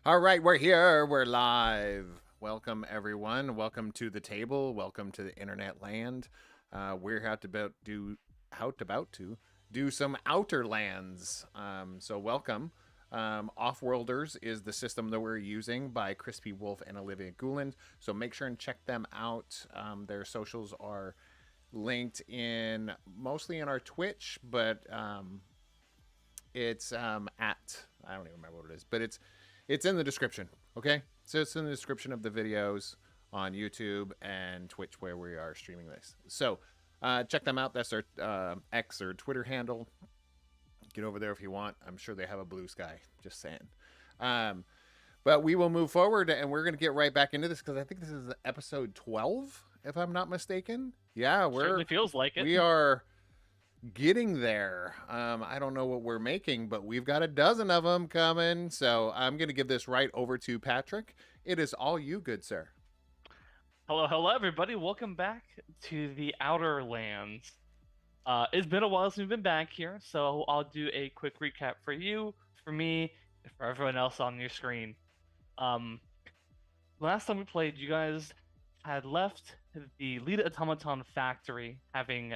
All right, we're here. We're live. Welcome, everyone. Welcome to the table. Welcome to the internet land. We're about to do some Outerlands. So welcome. Offworlders is the system that we're using by Crispy Wolf and Olivia Gouland. So make sure and check them out. Their socials are linked in mostly in our Twitch, but it's at I don't even remember what it is, but it's in the description. Okay, so it's in the description of the videos on YouTube and Twitch where we are streaming this. So check them out. That's their X or Twitter handle. Get over there if you want. I'm sure they have a blue sky. Just saying. Um, but we will move forward and we're going to get right back into this because I think this is episode 12, if I'm not mistaken. Yeah, Certainly feels like it. we are getting there. I don't know what we're making, but we've got a dozen of them coming. So I'm going to give this right over to Patrick. It is all you, good sir. Hello, everybody. Welcome back to the Outerlands. It's been a while since we've been back here, so I'll do a quick recap for you, for me, and for everyone else on your screen. Um, Last time we played, you guys had left the lead automaton factory, having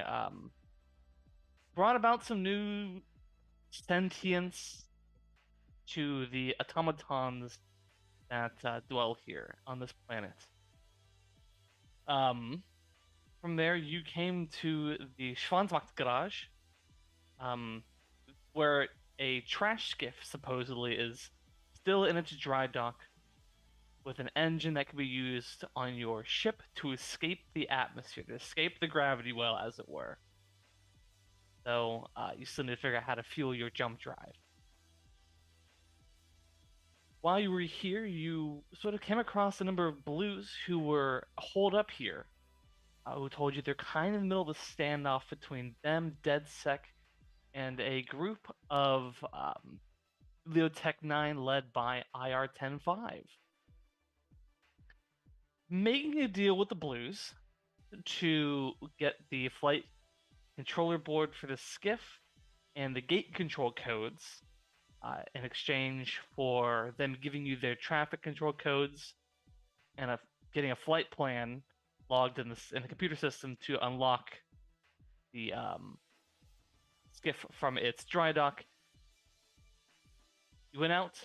brought about some new sentience to the automatons that dwell here on this planet. From there, you came to the Schwanzmacht garage, where a trash skiff supposedly is still in its dry dock, with an engine that can be used on your ship to escape the atmosphere, to escape the gravity well, as it were. So you still need to figure out how to fuel your jump drive. While you were here, you sort of came across a number of blues who were holed up here, who told you they're kind of in the middle of a standoff between them, DeadSec, and a group of Leotech 9 led by IR-10-5. Making a deal with the blues to get the flight controller board for the skiff and the gate control codes in exchange for them giving you their traffic control codes and getting a flight plan logged in the computer system to unlock the skiff from its dry dock. You went out.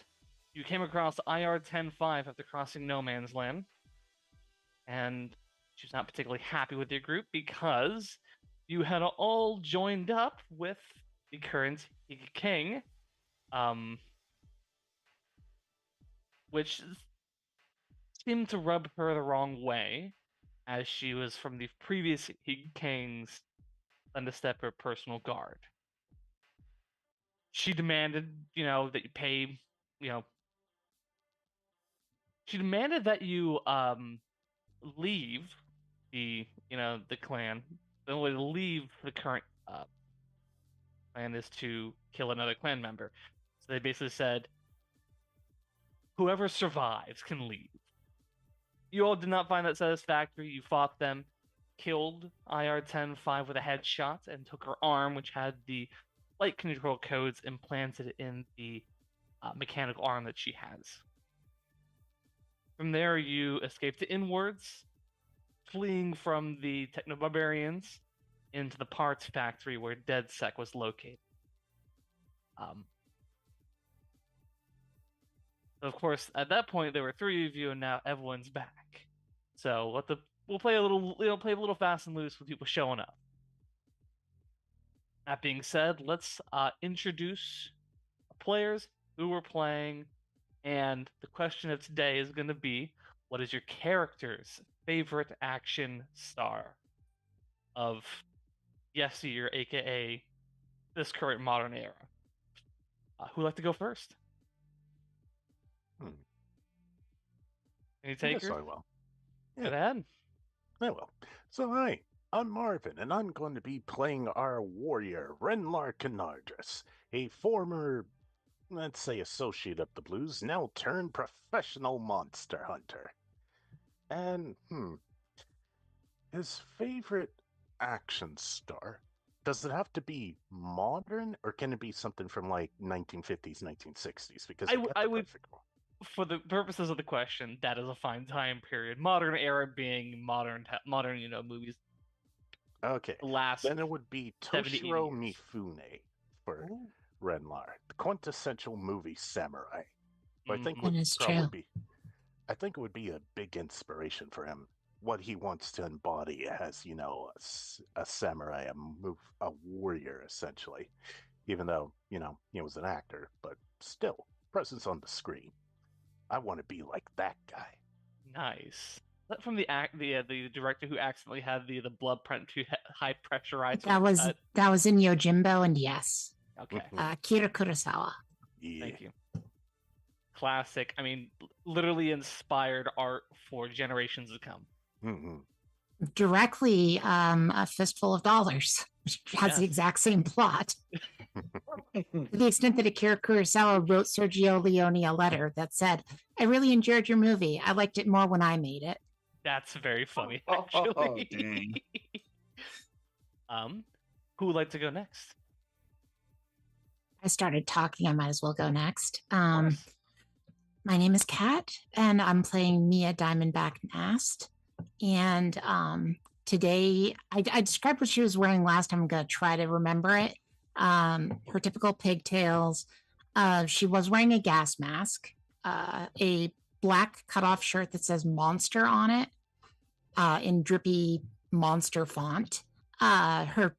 You came across IR-10-5 after crossing no man's land, and she was not particularly happy with your group because you had all joined up with the current king, which seemed to rub her the wrong way, as she was from the previous king's Thunderstepper personal guard. She demanded, that you pay, she demanded that you leave the clan. The only way to leave the current clan is to kill another clan member. So they basically said, whoever survives can leave. You all did not find that satisfactory. You fought them, killed IR-10-5 with a headshot, and took her arm, which had the flight control codes implanted in the mechanical arm that she has. From there, you escaped to inwards, fleeing from the techno-barbarians into the parts factory where DeadSec was located. Of course, at that point there were 3 of you, and now everyone's back. So we'll play a little fast and loose with people showing up. That being said, let's introduce players who we're playing, and the question of today is going to be, what is your character's favorite action star of yesteryear, aka this current modern era? Who'd like to go first? Any takers? Yes, I will. Go ahead. I will. So, hi, I'm Marvin, and I'm going to be playing our warrior, Renlar Canardris, a former, let's say, associate of the Blues, now turned professional monster hunter. And, his favorite action star, does it have to be modern, or can it be something from, like, 1950s, 1960s? Because I would for the purposes of the question, that is a fine time period. Modern era being modern, movies Okay. last Then it would be 70, 80 Toshiro years. Mifune for Ooh. Renlar, the quintessential movie samurai. But I think Mhm. would That is probably true. be, I think it would be a big inspiration for him. What he wants to embody as, a samurai, a warrior, essentially. Even though, he was an actor, but still, presence on the screen. I want to be like that guy. Nice. Is that from the director who accidentally had the blood print too high pressurized for That the was cut? that was in Yojimbo, and yes, Okay, Kira Kurosawa. Yeah. thank you. Classic. I mean, literally inspired art for generations to come. Mhm. Directly, A Fistful of Dollars, which has the Yes. exact same plot. To the extent that Akira Kurosawa wrote Sergio Leone a letter that said, "I really enjoyed your movie. I liked it more when I made it." That's very funny, Oh, actually. dang. Who would like to go next? I started talking. I might as well go next. Of course. My name is Kat, and I'm playing Mia Diamondback Nast. And today, I described what she was wearing last time. I'm going to try to remember it. Her typical pigtails. She was wearing a gas mask, a black cutoff shirt that says Monster on it in drippy monster font. Her,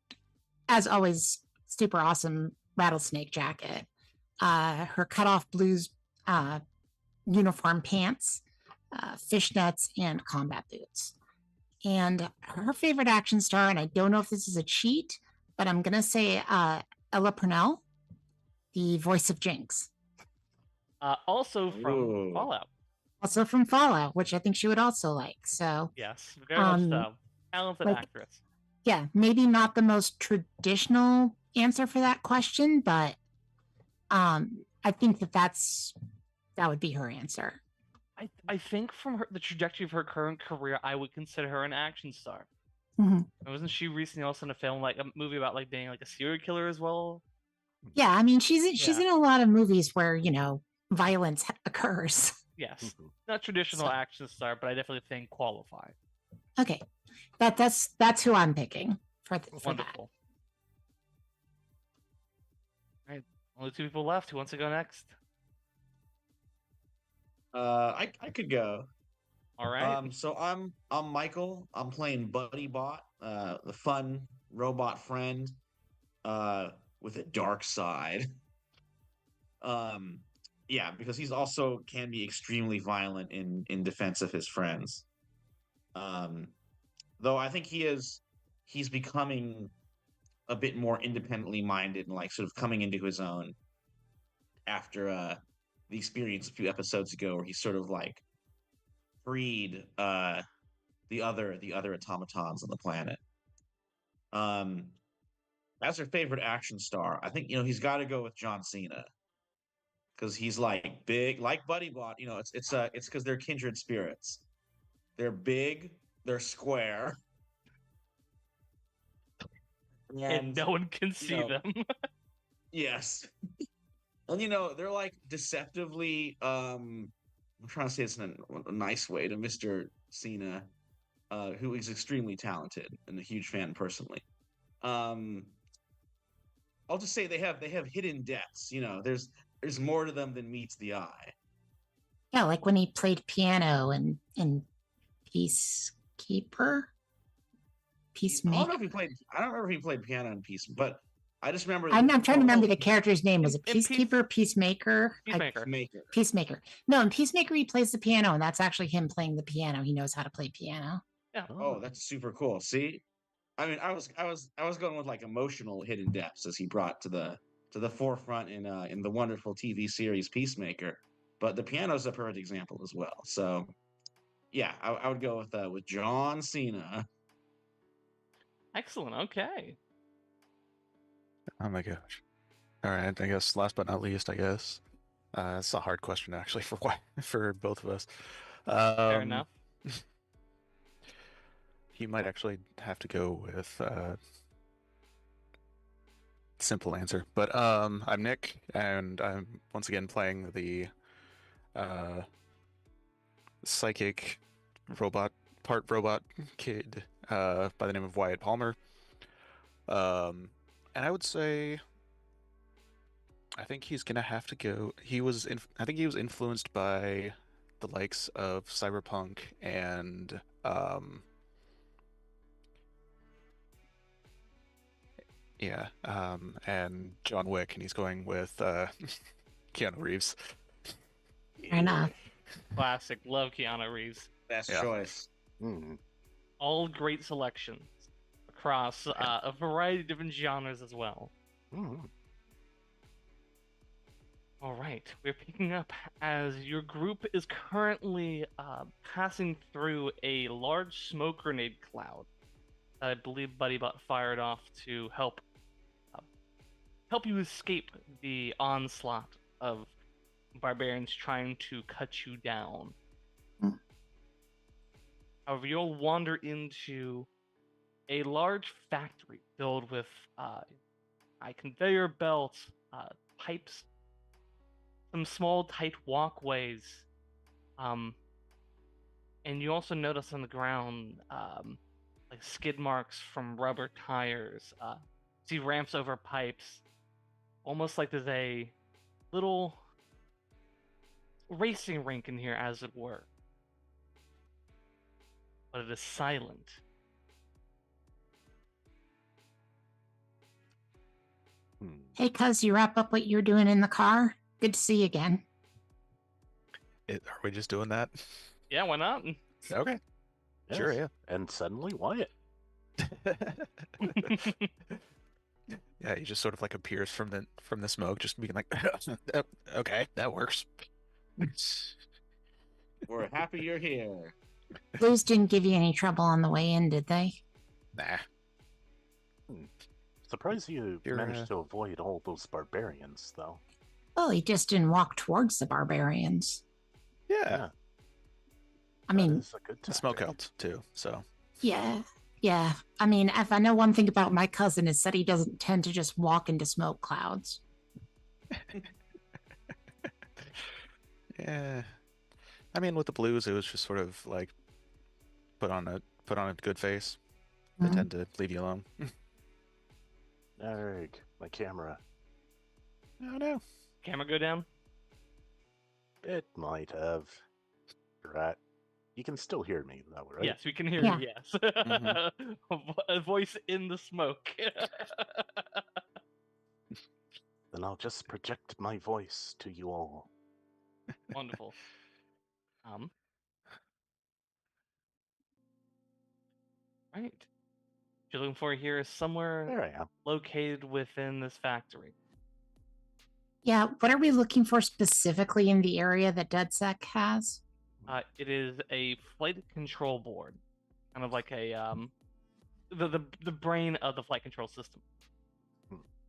as always, super awesome rattlesnake jacket. Her cutoff blues uniform pants, fishnets, and combat boots. And her favorite action star, and I don't know if this is a cheat, but I'm going to say Ella Purnell, the voice of Jinx. Also from Ooh. Fallout. Also from Fallout, which I think she would also like. So, Yes, very much Um, so. Talented like- actress. yeah, maybe not the most traditional answer for that question, but I think that would be her answer. I think from the trajectory of her current career, I would consider her an action star. Mhm. And wasn't she recently also in a film, like a movie about like being like a serial killer as well? Yeah, I mean, she's Yeah. in a lot of movies where violence occurs. Yes, not traditional So- action star, but I definitely think qualified. Okay, that's who I'm picking for that. Wonderful. All right, only two people left. Who wants to go next? I could go. All right. So I'm Michael. I'm playing Buddy Bot, the fun robot friend, with a dark side. Yeah, because he's also can be extremely violent in defense of his friends. Though I think he's becoming a bit more independently minded and like sort of coming into his own after the experience a few episodes ago where he sort of like freed the other automatons on the planet. As her favorite action star, I think he's got to go with John Cena because he's like big, like Buddy Bot. It's because they're kindred spirits. They're big, they're square, And no one can see know, them. yes. And they're like deceptively I'm trying to say this in a nice way to Mr. Cena, who is extremely talented and a huge fan personally. I'll just say they have hidden depths. There's more to them than meets the eye. Yeah, like when he played piano in Peacekeeper. I Peacemaker. don't remember if he played piano in Peace, but I just remember. I'm trying to remember the character's name. Was it in Peacekeeper, Peacemaker? Peacemaker. Peacemaker. No, in Peacemaker he plays the piano, and that's actually him playing the piano. He knows how to play piano. Yeah. Oh, that's super cool. See, I mean, I was going with like emotional hidden depths as he brought to the forefront in the wonderful TV series Peacemaker. But the piano's a perfect example as well. So, yeah, I would go with John Cena. Excellent. Okay. Oh my gosh. All right, I guess last but not least, it's a hard question actually for both of us. Fair enough. You might actually have to go with simple answer, but I'm Nick, and I'm once again playing the psychic part robot kid by the name of Wyatt Palmer. And I would say I think he's gonna have to go. I think he was influenced by the likes of Cyberpunk and and John Wick, and he's going with Keanu Reeves. Fair enough. Classic. Love Keanu Reeves. Best Yeah. choice. All great selections across a variety of different genres as well. All right, we're picking up as your group is currently passing through a large smoke grenade cloud that I believe BuddyBot fired off to help you escape the onslaught of barbarians trying to cut you down. However, you'll wander into a large factory filled with conveyor belts, pipes, some small tight walkways, and you also notice on the ground like skid marks from rubber tires. See ramps over pipes, almost like there's a little racing rink in here, as it were. But it is silent. Hey, cuz, you wrap up what you're doing in the car? Good to see you again. Are we just doing that? Yeah, why not? Okay. Sure, yeah. And suddenly, Wyatt. Yeah, he just sort of like appears from the smoke, just being like, okay, that works. We're happy you're here. Blues didn't give you any trouble on the way in, did they? Nah. Surprised you You're, managed to avoid all those barbarians, though. Well, he just didn't walk towards the barbarians. Yeah. I mean, That is a good The smoke tactic. helped too, so. yeah. I mean, if I know one thing about my cousin, is that he doesn't tend to just walk into smoke clouds. Yeah. I mean, with the blues, it was just sort of like put on a good face. They Mhm. tend to leave you alone. Narg, my camera. Oh no. Camera go down? It might have. Right. You can still hear me, though, right? Yes, we can hear Yeah. you, yes. A voice in the smoke. Then I'll just project my voice to you all. Wonderful. Right. What you're looking for here is somewhere There I am. located within this factory. Yeah, what are we looking for specifically in the area that DedSec has? It is a flight control board, kind of like a the brain of the flight control system.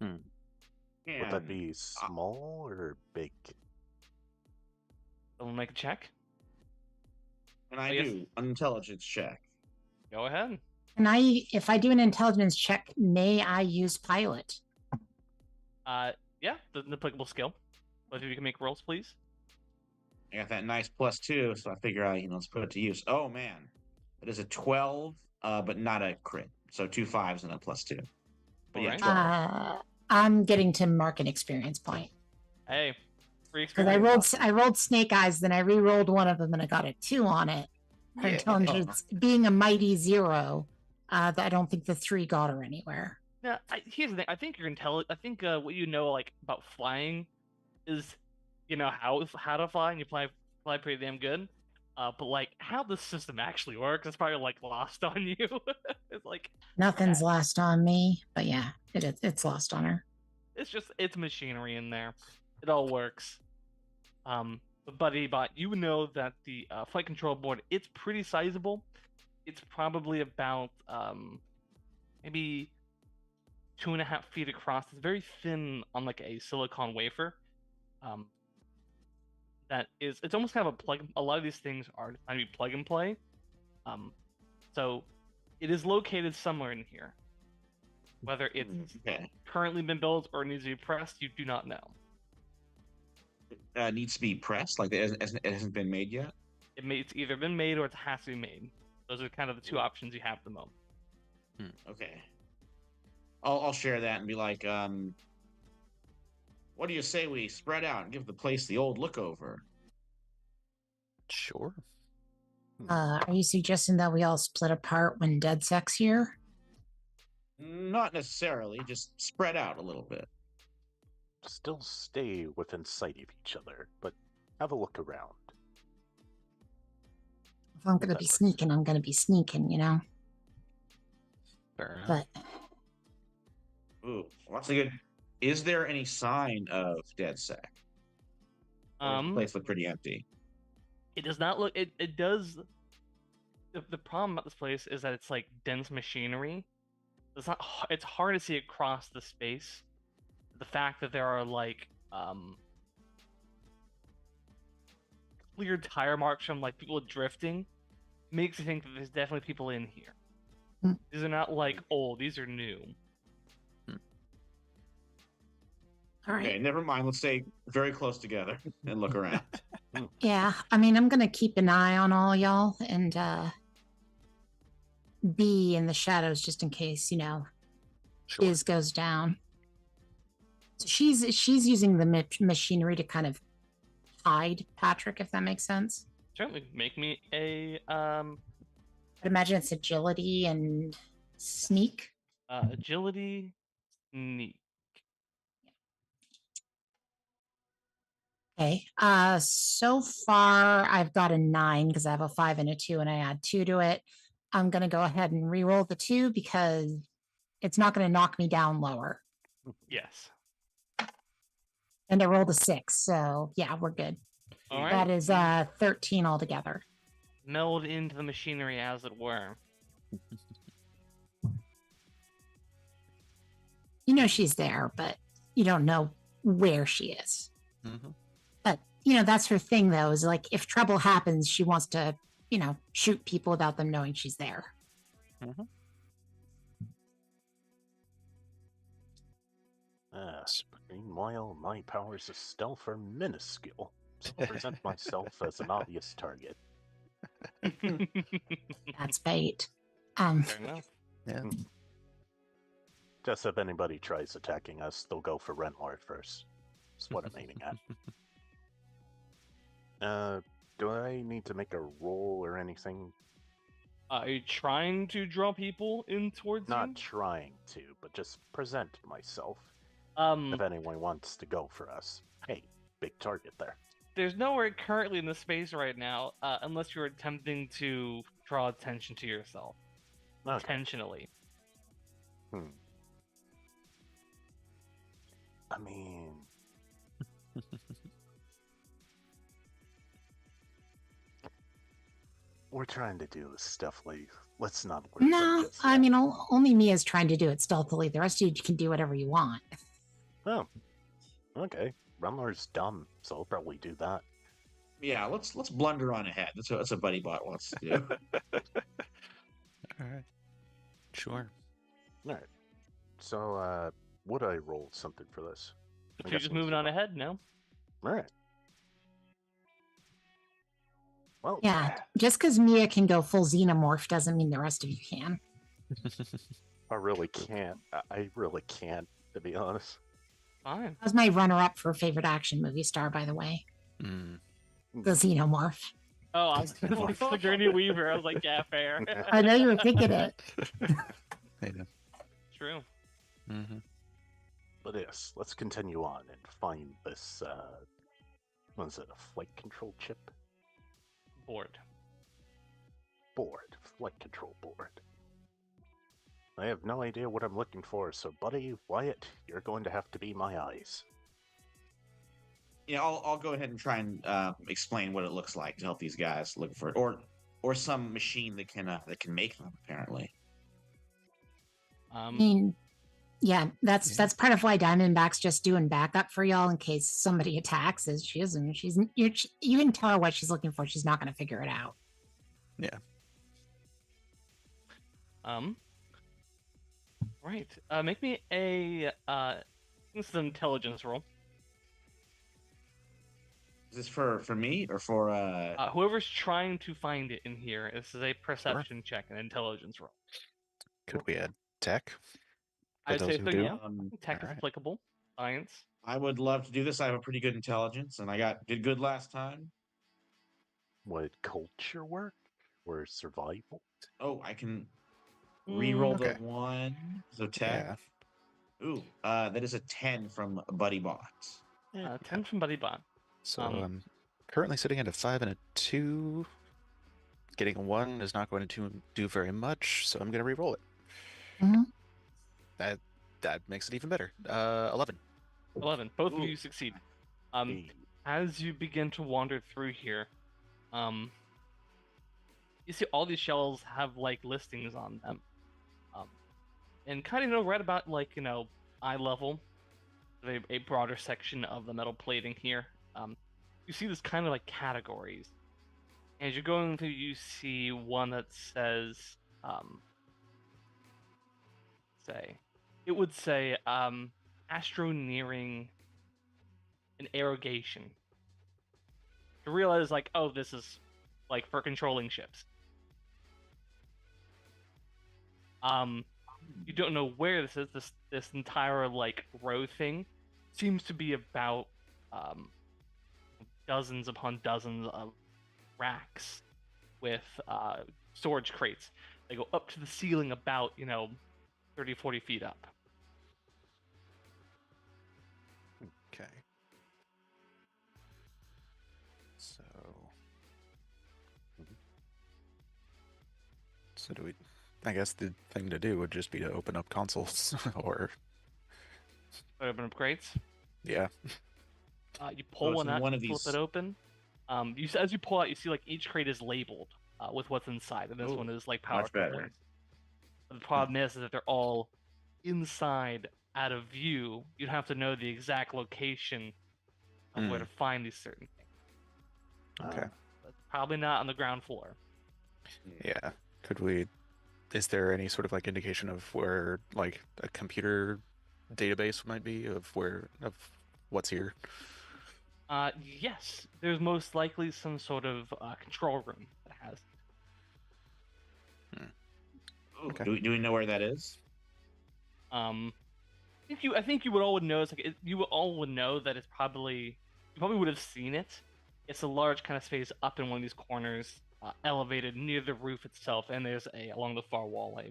Would that be small or big? Someone make a check. And I I guess- do an intelligence check. Go ahead. And if I do an intelligence check, may I use pilot? Yeah, the applicable skill. Both of you can make rolls, please. I got that nice +2, so I figure let's put it to use. Oh man, it is a 12, but not a crit. So 2 5s and a +2. But yeah, Alright. 12. I'm getting to mark an experience point. Hey, free Because experience. I rolled snake eyes, then I re-rolled one of them and I got a 2 on it. Her Yeah. intelligence being a mighty 0, that I don't think the 3 got her anywhere. Yeah, here's the thing. I think you're I think what you know like about flying is how to fly, and you fly pretty damn good. But like how the system actually works is probably like lost on you. It's like Nothing's lost on me, but yeah, it's lost on her. it's machinery in there. It all works. But BuddyBot, you know that the flight control board, it's pretty sizable. It's probably about maybe 2.5 feet across. It's very thin on like a silicon wafer. It's almost kind of a plug. A lot of these things are designed to be plug and play. So it is located somewhere in here. Whether it's Okay. currently been built or needs to be pressed, you do not know. needs to be pressed? Like it hasn't been made yet? It's either been made or it has to be made. Those are kind of the two options you have at the moment. Okay. I'll share that and be like, what do you say we spread out and give the place the old look over? Sure. Are you suggesting that we all split apart when Dead Sec's here? Not necessarily, just spread out a little bit. Still stay within sight of each other, but have a look around. If I'm going to That be works. sneaking, I'm going to be sneaking, you know? Fair enough. But Ooh, lots of good. Is there any sign of dead sec? Or does the place look pretty empty? It does not look. It does. The problem about this place is that it's like dense machinery. It's not. It's hard to see across the space. The fact that there are like clear tire marks from like people drifting makes you think that there's definitely people in here. Hmm. These are not like old. These are new. all right. Okay, never mind. Let's stay very close together and look around. Yeah, I mean, I'm going to keep an eye on all y'all and be in the shadows just in case, you know, Sure. Iz goes down. So she's using the machinery to kind of hide Patrick, if that makes sense. Certainly, make me a I'd imagine it's agility and sneak. agility sneak. Okay. So far I've got a 9 because I have a 5 and a 2, and I add 2 to it. I'm gonna go ahead and re-roll the 2 because it's not gonna knock me down lower. Yes. And I rolled a 6, so yeah, we're good. All right. That is 13 altogether. Meld into the machinery, as it were. You know she's there, but you don't know where she is. Mm-hmm. But you know that's her thing, though. Is like if trouble happens, she wants to, you know, shoot people without them knowing she's there. Mm-hmm. Meanwhile, my powers of stealth are minuscule, so I'll present myself as an obvious target. That's bait. Fair enough. Yeah. Just if anybody tries attacking us, they'll go for Renlord first. That's what I'm aiming at. Do I need to make a roll or anything? Are you trying to draw people in towards Not you? trying to, but just present myself. Um, If anyone wants to go for us. Hey, big target there. there's nowhere currently in the space right now, unless you're attempting to draw attention to yourself Okay. intentionally. I mean... We're trying to do this stealthily. Let's not worry about No, just I yet. mean only Mia's trying to do it stealthily. The rest of you can do whatever you want. Oh, okay. Renlord's dumb, so I'll probably do that. Yeah, let's blunder on ahead. That's what Buddy Bot wants to do. All right. Sure. Alright. So, would I roll something for this? But you're just moving on ahead now. Alright. Well, Yeah, just because Mia can go full xenomorph doesn't mean the rest of you can. I really can't. I really can't, to be honest. Fine. That was my runner-up for favorite action movie star, by the way. Mm. The xenomorph. Oh, I was gonna say Sigourney Weaver. I was like, yeah, fair. I know you were thinking it. I know. True. Mm-hmm. But yes, let's continue on and find this, what is it, a flight control chip? Bored. Board. Flight control board. I have no idea what I'm looking for, so Buddy, Wyatt, you're going to have to be my eyes. Yeah, I'll go ahead and try and explain what it looks like to help these guys look for it, or some machine that can make them. Apparently, I mean, yeah, that's part of why Diamondback's just doing backup for y'all in case somebody attacks. Is she isn't? You can tell her what she's looking for. She's not going to figure it out. Yeah. Right. Make me a this is an intelligence roll. Is this for me or for Whoever's trying to find it in here, this is a perception check, an intelligence roll. Could we add tech? For I'd those say who so, do? yeah. Tech is Alright. applicable. Science. I would love to do this. I have a pretty good intelligence, and I did good last time. Would culture work or survival? Oh, I can re-roll okay. the 1. So tech. Yeah. Ooh, that is a 10 from Buddy Bot. 10 from Buddy Bot. So I'm currently sitting at a 5 and a 2. Getting a 1 is not going to do very much, so I'm going to re-roll it. Mhm. That makes it even better. 11. 11. Both of Ooh. you succeed. Hey, As you begin to wander through here, you see all these shells have like listings on them, and kind of right about eye level, a broader section of the metal plating here. You see this kind of like categories. As you're going through, you see one that says, it would say astroneering and aerogation. To realize, like, oh, this is like for controlling ships. You don't know where this is. This entire like row thing seems to be about dozens upon dozens of racks with storage crates. They go up to the ceiling about 30, 40 feet up. Okay. So do we? I guess the thing to do would just be to open up consoles, or Open up crates. yeah. You pull it's one out, one of flip these- it open. As you pull out, you see like each crate is labeled with what's inside, and this Ooh, one is like power much better. components. But the problem is that they're all inside, out of view. You'd have to know the exact location of where to find these certain things. Okay. But probably not on the ground floor. Yeah. Could we? Is there any sort of like indication of where like a computer database might be of what's here? Yes, there's most likely some sort of control room that has. Ooh, Okay. do we know where that is? I think you would all would know. You all would know that it's probably you probably would have seen it. It's a large kind of space up in one of these corners, elevated near the roof itself, and there's along the far wall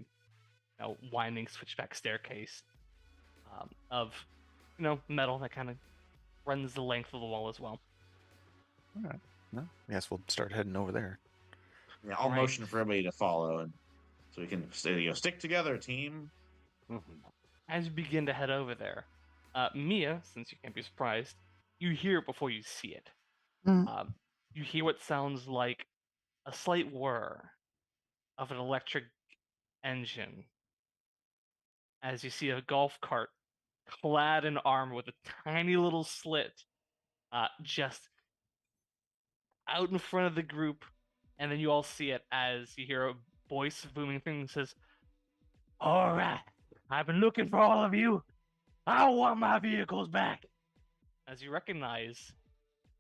a winding switchback staircase of metal that kind of runs the length of the wall as well. All right. No, I guess we'll start heading over there. Yeah, I'll Right. motion for everybody to follow, and so we can stick together, team. As you begin to head over there, Mia, since you can't be surprised, you hear it before you see it. Mm. You hear what sounds like a slight whir of an electric engine as you see a golf cart clad in armor with a tiny little slit just out in front of the group, and then you all see it as you hear a voice booming thing that says, "All right, I've been looking for all of you. I want my vehicles back." As you recognize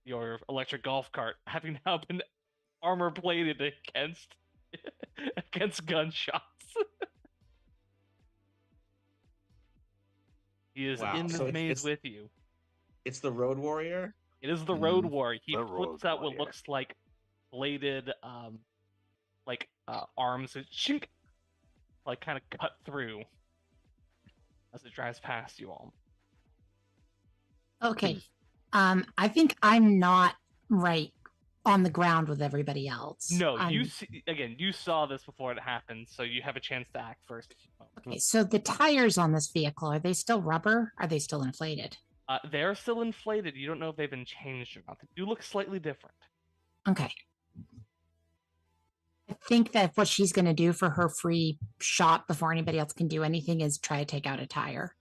your electric golf cart having now been armor plated against gunshots. He is Wow, in so this it's- maze it's- with you. It's the Road Warrior. It is the Road Warrior. He The flips Road out what Warrior. looks like bladed, arms that chink, like kind of cut through as it drives past you all. Okay. I think I'm not right on the ground with everybody else. No, I'm- you saw this before it happened, so you have a chance to act first. Okay, so the tires on this vehicle, are they still rubber? Are they still inflated? They're still inflated. You don't know if they've been changed or not. They do look slightly different. Okay. I think that what she's going to do for her free shot before anybody else can do anything is try to take out a tire.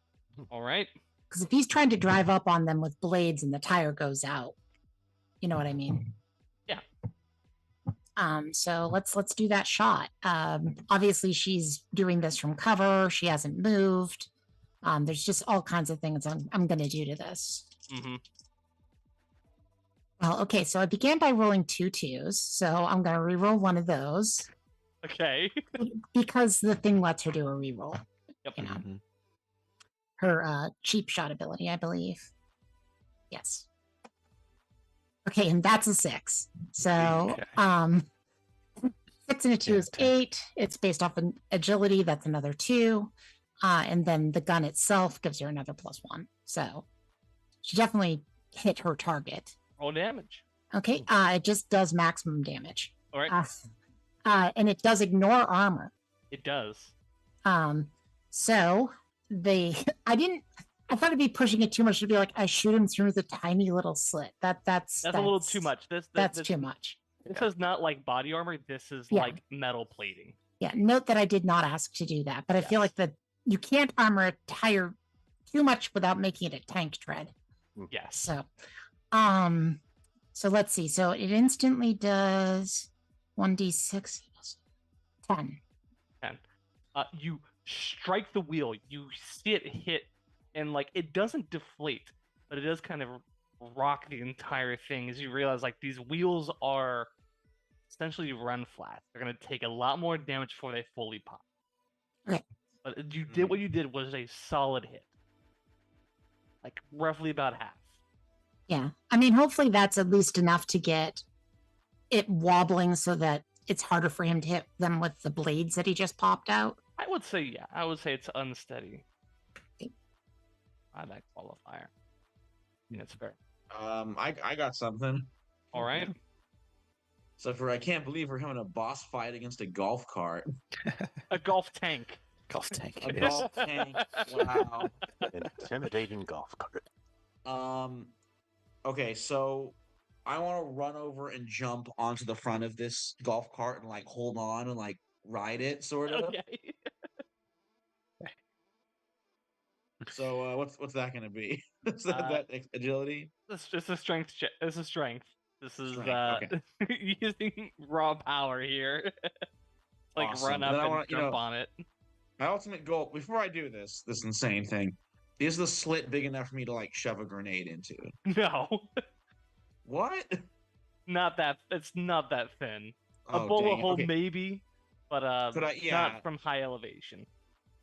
All right. Because if he's trying to drive up on them with blades and the tire goes out, you know what I mean? Yeah. So let's do that shot. Obviously she's doing this from cover. She hasn't moved. There's just all kinds of things I'm going to do to this. Mm-hmm. Well, okay, so I began by rolling 2 2s, so I'm going to reroll one of those Okay. because the thing lets her do a reroll. Yep. You know, Mhm. her cheap shot ability, I believe. Yes. Okay, and that's a 6. So, Okay. 6 and a 2 Yeah, is 10. 8. It's based off an agility. That's another 2. And then the gun itself gives her another +1. So she definitely hit her target. Roll damage. Okay. It just does maximum damage. All right. And it does ignore armor. It does. So I thought it'd be pushing it too much to be like, I shoot him through the tiny little slit. That's a little too much. That's too much. This is not like body armor. This is Yeah. like metal plating. Yeah. Note that I did not ask to do that, but I feel Yes. like you can't armor a tire too much without making it a tank tread. Yes. So let's see. So it instantly does 1d6 10. 10. You strike the wheel. You see it hit, and like it doesn't deflate, but it does kind of rock the entire thing as you realize like these wheels are essentially run flat. They're gonna take a lot more damage before they fully pop. Okay. But what you did was a solid hit. Like roughly about half. Yeah. I mean, hopefully that's at least enough to get it wobbling so that it's harder for him to hit them with the blades that he just popped out. I would say, yeah. I would say it's unsteady. Okay. That qualifier. I mean, it's fair. I got something. All right. So I can't believe we're having a boss fight against a golf cart. A golf tank. Golf tank. A yes. golf tank. Wow. An intimidating golf cart. Okay, so I want to run over and jump onto the front of this golf cart and like hold on and like ride it, sort of. Okay. So what's that gonna be? Is that agility? This is a strength check. This is strength. This is Strength, using raw power here. Like Awesome. run Then up I and wanna, jump on it. My ultimate goal before I do this insane thing, is the slit big enough for me to like shove a grenade into? No, What? not that. It's not that thin. A Oh, bullet dang it. hole Okay. maybe, but Could I? Yeah. not from high elevation.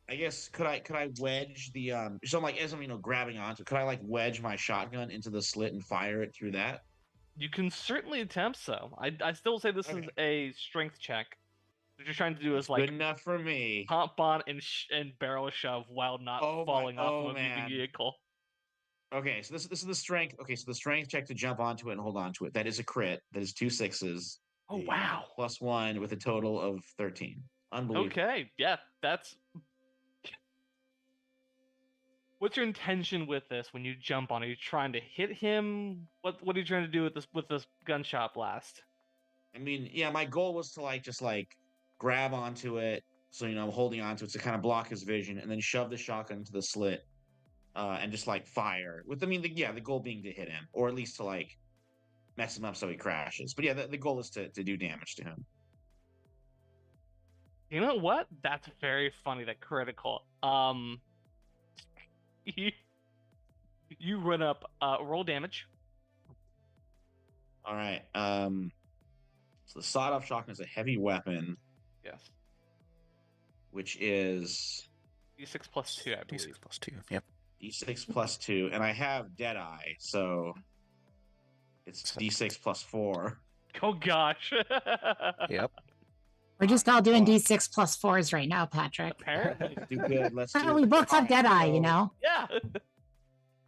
I guess could I wedge the so I'm like as I'm grabbing onto it, could I like wedge my shotgun into the slit and fire it through that? You can certainly attempt so. I still say this is a strength check. What you're trying to do is Good like enough for me. hop on and barrel shove while not falling off of a moving man. vehicle. Okay, so this is the strength. Okay, so the strength check to jump onto it and hold on to it. That is a crit. That is 2 6s. Oh wow. +1 with a total of 13. Unbelievable. Okay, yeah, that's. What's your intention with this when you jump on? Are you trying to hit him? What are you trying to do with this gunshot blast? I mean, yeah, my goal was to just grab onto it, so I'm holding onto it to kind of block his vision, and then shove the shotgun into the slit, and just fire. The goal being to hit him, or at least to mess him up so he crashes. But yeah, the goal is to do damage to him. You know what? That's very funny. That critical. You run up. Roll damage. All right. So the sawed-off shotgun is a heavy weapon, Yes. which is D6 plus 2, I believe. D6 plus 2. Yep. D6 plus 2, and I have Deadeye, so it's D6 plus 4. Oh gosh. Yep. We're just all doing D6 plus 4s right now, Patrick. Apparently. Do good. Let's do We it. both have Alright, Deadeye, you so know? Yeah.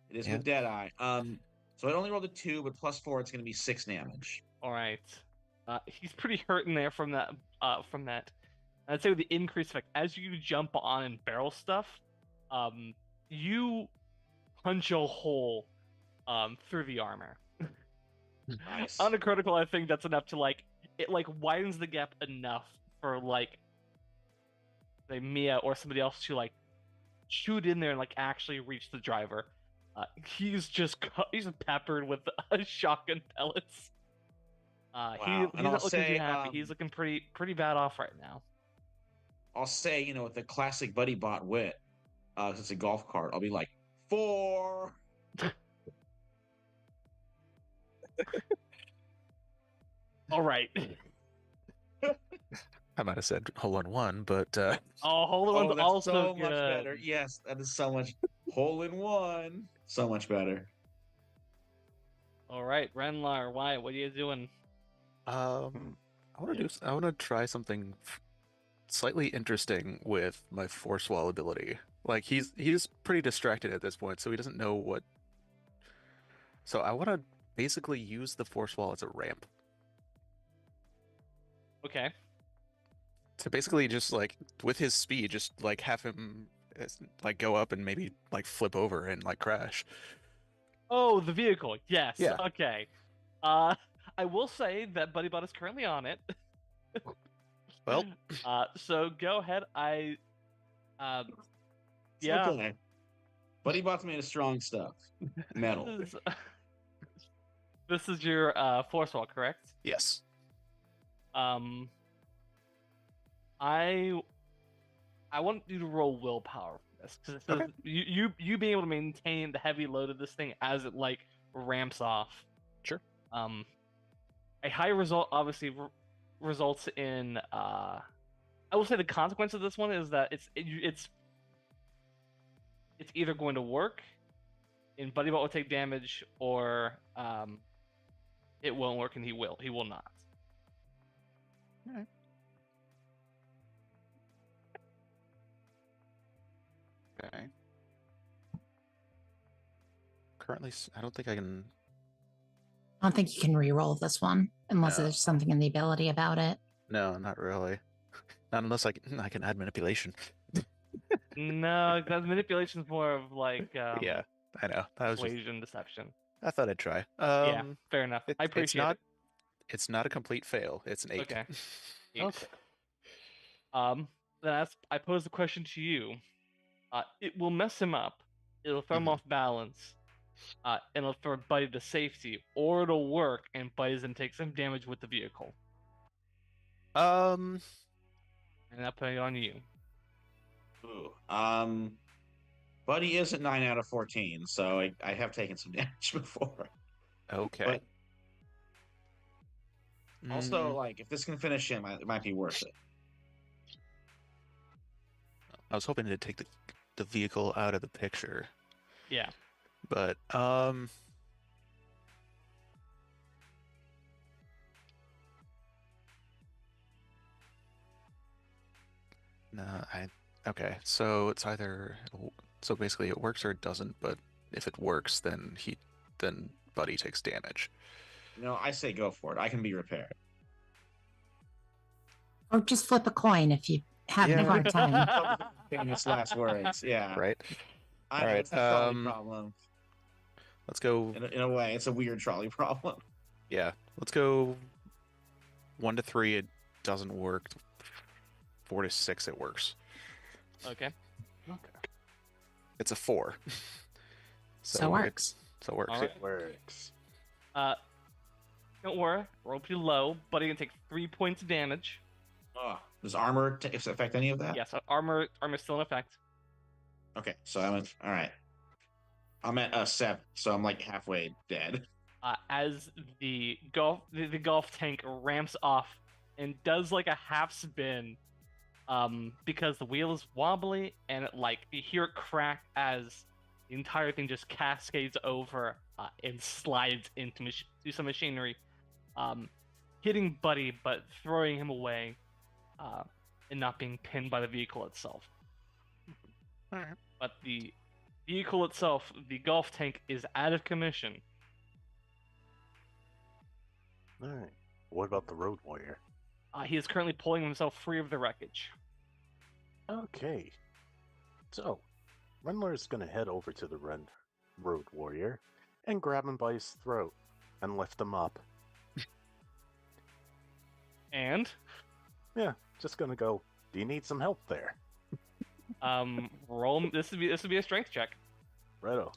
It is Yeah. with Deadeye. So I only rolled a 2, but plus 4, it's going to be 6 damage. All right. He's pretty hurting there from that. I'd say with the increased effect, as you jump on and barrel stuff, you punch a hole through the armor. Nice. On a critical, I think that's enough to it widens the gap enough for say Mia or somebody else to shoot in there and actually reach the driver. He's just peppered with shotgun pellets. Wow. He's And not I'll looking say, too happy. He's looking pretty bad off right now. I'll say, with the classic buddy bot wit, 'cause it's a golf cart, I'll be like, 4. All right. I might have said hole in one, but Oh, hole in one's that's also so good. much better. Yes, that is so much hole in one. So much better. All right, Renlar, Wyatt, what are you doing? I want to I want to try something slightly interesting with my force wall ability. Like he's pretty distracted at this point, so he doesn't know what. So I want to basically use the force wall as a ramp Okay. to basically just like with his speed, just like have him like go up and maybe like flip over and like crash. Oh, the vehicle. Yes. Yeah. Okay. I will say that BuddyBot is currently on it. Well, So go ahead. It's Yeah. okay. BuddyBot's made of strong stuff. Metal. This is your force wall, correct? yes. I want you to roll willpower for this because it says Okay. you being able to maintain the heavy load of this thing as it like ramps off. Sure. A high result obviously results in I will say the consequence of this one is that it's either going to work and BuddyBot will take damage or it won't work and he will not. All right. Okay. Currently, I don't think I can. I don't think you can re-roll this one unless No. there's something in the ability about it. No, not really. Not unless I can add manipulation. No, that manipulation's more of like Yeah, I know. That was just. persuasion, deception. I thought I'd try. Yeah, fair enough. I it's appreciate not. it. It's not a complete fail. It's an 8. Okay. Okay. Then I pose the question to you. It will mess him up. It'll throw him Mhm. off balance. And it'll throw Buddy to safety, or it'll work and Buddy's and take some damage with the vehicle. Um. And I'll put it on you. Ooh. Buddy is at 9 out of 14, so I have taken some damage before. Okay. But also, Mm, like, if this can finish him, it might be worth it. I was hoping to take the vehicle out of the picture, Yeah. but no, okay. So it's either so basically it works or it doesn't. But if it works, then Buddy takes damage. No, I say go for it. I can be repaired. Or just flip a coin if you have a hard time. Famous last words. Yeah. Right. I All know right, it's a trolley problem. Let's go. In a way, it's a weird trolley problem. Yeah. Let's go. 1 to 3. It doesn't work. 4 to 6. It works. Okay. Okay. It's a 4. So works. So it works. All right. It works. Don't worry. Roll pretty low. Buddy can take 3 points of damage. Oh, does armor affect any of that? Yes, armor still in effect. Okay, so all right. I'm at 7, so I'm like halfway dead. As the golf tank ramps off and does like a half spin, because the wheel is wobbly and it, like you hear it crack as the entire thing just cascades over and slides into some machinery, hitting Buddy but throwing him away, and not being pinned by the vehicle itself. All right. But the vehicle itself, the golf tank, is out of commission. All right. What about the road warrior? He is currently pulling himself free of the wreckage. Okay. So, Renlar's gonna head over to the road warrior and grab him by his throat and lift him up. And Yeah, just gonna go. Do you need some help there? roll. This would be a strength check. Righto.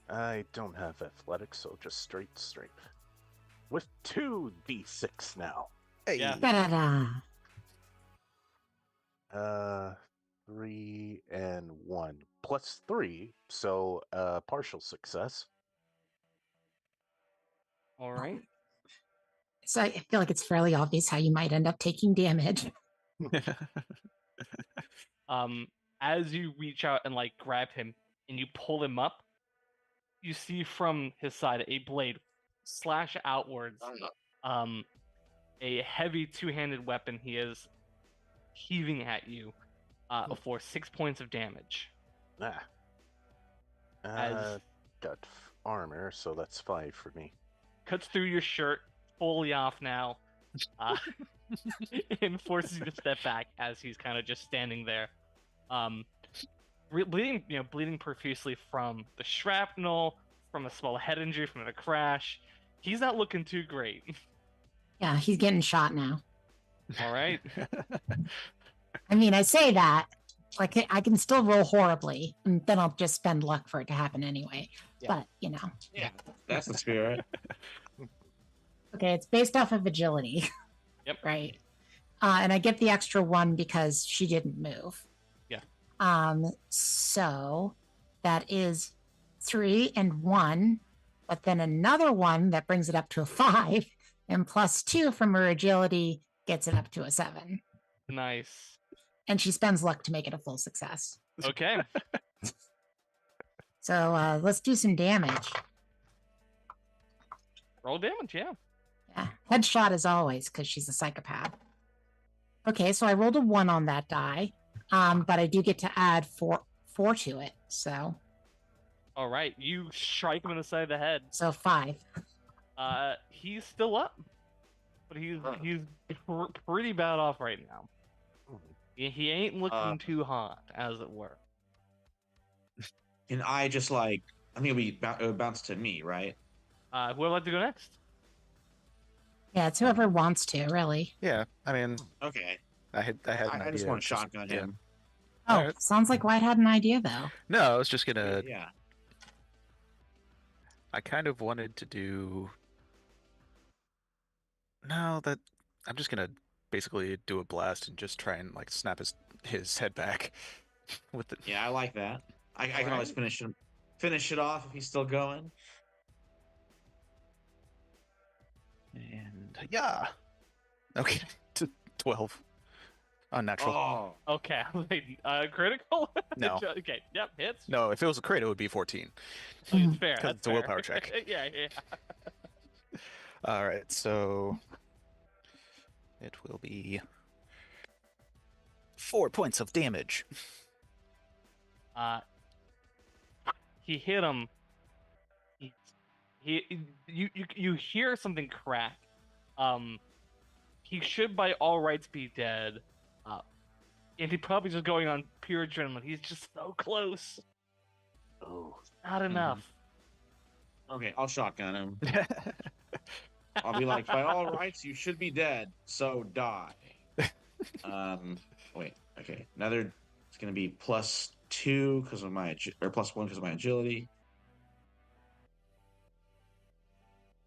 I don't have athletics, so just straight strength. With 2d6 now. Hey. Yeah. Da-da-da. 3 and 1 plus 3, so partial success. All right. So I feel like it's fairly obvious how you might end up taking damage. As you reach out and like grab him and you pull him up, you see from his side a blade slash outwards. A heavy two-handed weapon he is heaving at you for 6 points of damage. As Got armor, so that's 5 for me. cuts through your shirt, fully off now, and forces you to step back as he's kind of just standing there, bleeding profusely from the shrapnel, from a small head injury from the crash. He's not looking too great. Yeah, he's getting shot now. All right. I mean, I say that, like I can still roll horribly, and then I'll just spend luck for it to happen anyway. Yeah. But, you know. Yeah, that's the spirit. Okay, it's based off of agility. Yep. Right. And I get the extra 1 because she didn't move. Yeah. So that is 3 and 1, but then another 1 that brings it up to a 5, and plus 2 from her agility gets it up to a 7. Nice. And she spends luck to make it a full success. Okay. So let's do some damage. Roll damage, yeah. Yeah, headshot as always, because she's a psychopath. Okay, so I rolled a 1 on that die, but I do get to add 4 to it, so. All right, you strike him in the side of the head. So 5. He's still up, but he's pretty bad off right now. He ain't looking too hot, as it were. And I just like, I think it would bounce to me, right? Who would like to go next? Yeah, it's whoever wants to, really. Yeah, I mean, Okay. I had an I just idea, want to shotgun yeah. him. Oh, Alright. sounds like White had an idea, though. No, I was just gonna. Yeah. I kind of wanted to do. No, that I'm just gonna basically do a blast and just try and like snap his head back with the. Yeah, I like that. I can always finish it off if he's still going. And yeah. Okay, to 12. Unnatural. Oh, Okay, critical? No. Okay, yep, hits. No, if it was a crit, it would be 14. Okay, fair. 'Cause That's it's a willpower fair. check. Yeah. All right, so it will be 4 points of damage. He hit him. You hear something crack. He should by all rights be dead. And he's probably just going on pure adrenaline. He's just so close. Oh. Not enough. okay. I'll shotgun him. I'll be like, by all rights, you should be dead. So die. Wait. Okay. Another. It's gonna be +2 because of my or +1 because of my agility.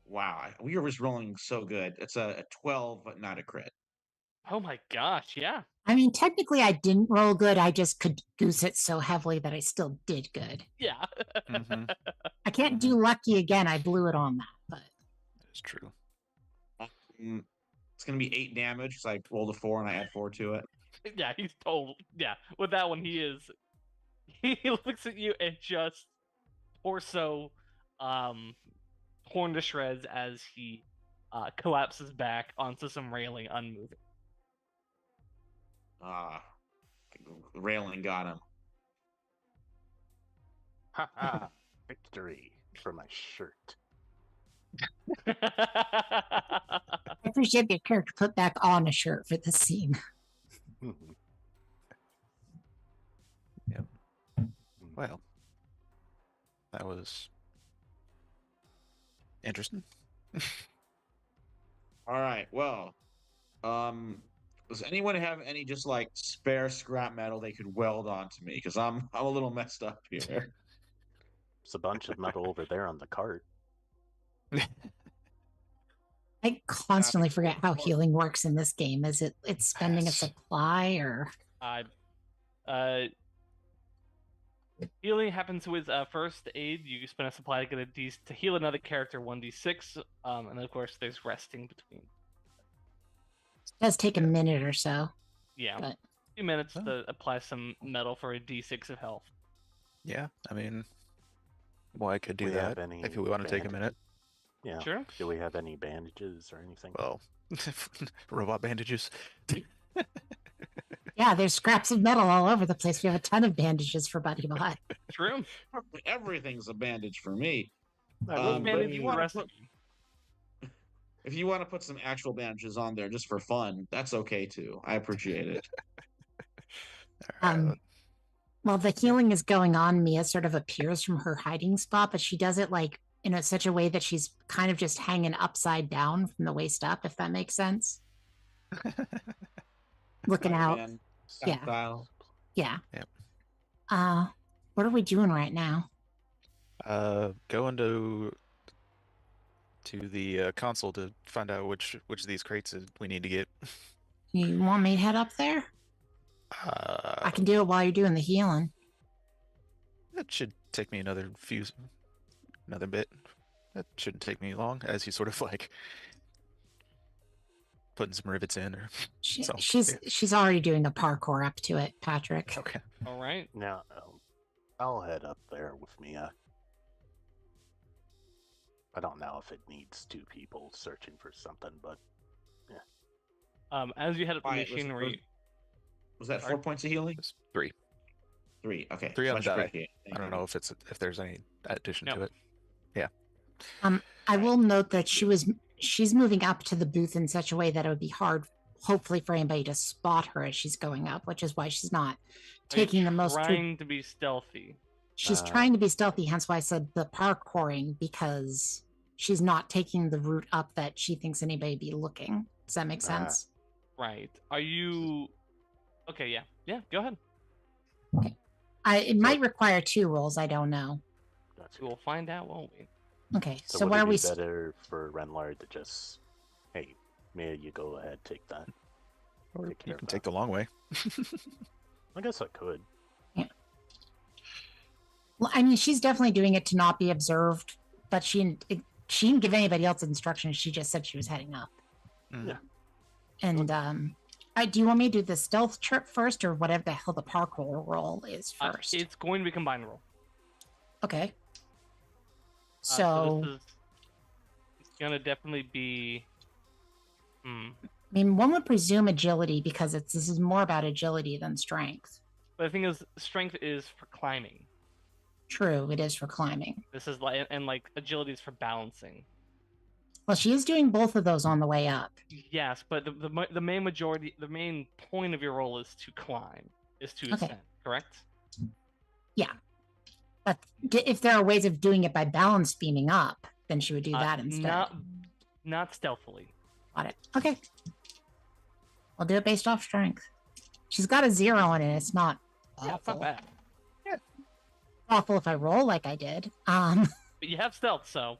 Wow, we are just rolling so good. It's a 12, but not a crit. Oh my gosh, yeah. I mean, technically, I didn't roll good. I just could goose it so heavily that I still did good. Yeah. Mhm. I can't do lucky again. I blew it on that, but That's true. It's gonna be 8 damage because I rolled a 4 and I add 4 to it. Yeah, he's total. Yeah, with that one, he is. He looks at you and just torso, torn to shreds as he collapses back onto some railing, unmoving. Railing got him. Ha ha. Victory for my shirt. I appreciate the character put back on a shirt for this scene. Well, that was interesting. All right. Well, does anyone have any just like spare scrap metal they could weld onto me? Because I'm a little messed up here. There's a bunch of metal over there on the cart. I constantly forget how healing works in this game. Is it's spending a Yes. supply or Healing happens with first aid. You spend a supply to get a D to heal another character 1d6, and then of course there's resting between. It does take a minute or so. Yeah, But a few minutes Oh. to apply some metal for a d6 of health. Yeah, I mean, well, I could do We have that any if we want to take a minute. Yeah. Sure. Do we have any bandages or anything? Well, robot bandages. yeah, there's scraps of metal all over the place. We have a ton of bandages for Buddy Bot. True. Everything's a bandage for me. I Um, wouldn't but Bandage if you the want rest to of put, you. if you want to put some actual bandages on there just for fun, that's okay too. I appreciate it. All right, Um, While the healing is going on, Mia sort of appears from her hiding spot, but she does it like in such a way that she's kind of just hanging upside down from the waist up, if that makes sense. Looking out. Spider-Man Yeah. style. Yeah. Yep. What are we doing right now? Going to the console to find out which of these crates we need to get. You want me to head up there? I can do it while you're doing the healing. That should take me another bit. That shouldn't take me long, as he's sort of like putting some rivets in, or so, She's already doing the parkour up to it, Patrick. okay. All right. Now, I'll head up there with Mia. I don't know if it needs 2 people searching for something, but As you head up the Wyatt, machinery, Was that Sorry? 4 points of healing? It's 3. 3. Okay. 3 on Much the die. appreciated. I Thank don't you. know if there's any addition No. to it. I will note that she's moving up to the booth in such a way that it would be hard, hopefully, for anybody to spot her as she's going up, which is why she's not taking the most. trying to be stealthy. She's trying to be stealthy, hence why I said the parkouring, because she's not taking the route up that she thinks anybody be looking. Does that make sense? Right. Are you? Okay. Yeah. Yeah. Go ahead. It might require 2 rolls. I don't know. gotcha. We'll find out, won't we? Okay, So, so would what it are be we? better for Renlard to just, hey, Mia, you go ahead, take that. Or Take care you of can that. take the long way. I guess I could. Well, I mean, she's definitely doing it to not be observed, but she didn't give anybody else instructions. She just said she was heading up. Mm. Yeah. And do you want me to do the stealth trip first, or whatever the hell the parkour roll is first? It's going to be combined roll. Okay. So this is it's gonna definitely be. I mean, one would presume agility because this is more about agility than strength. But the thing is, strength is for climbing. True, it is for climbing. This is like like agility is for balancing. Well, she is doing both of those on the way up. Yes, but the main point of your role is to climb, is to Okay. ascend. Correct? But if there are ways of doing it by balance beaming up, then she would do that instead. Not stealthily. Got it. Okay. I'll do it based off strength. She's got a 0 in it. It's not Yeah, it's awful. not bad. Awful if I roll like I did. But you have stealth, so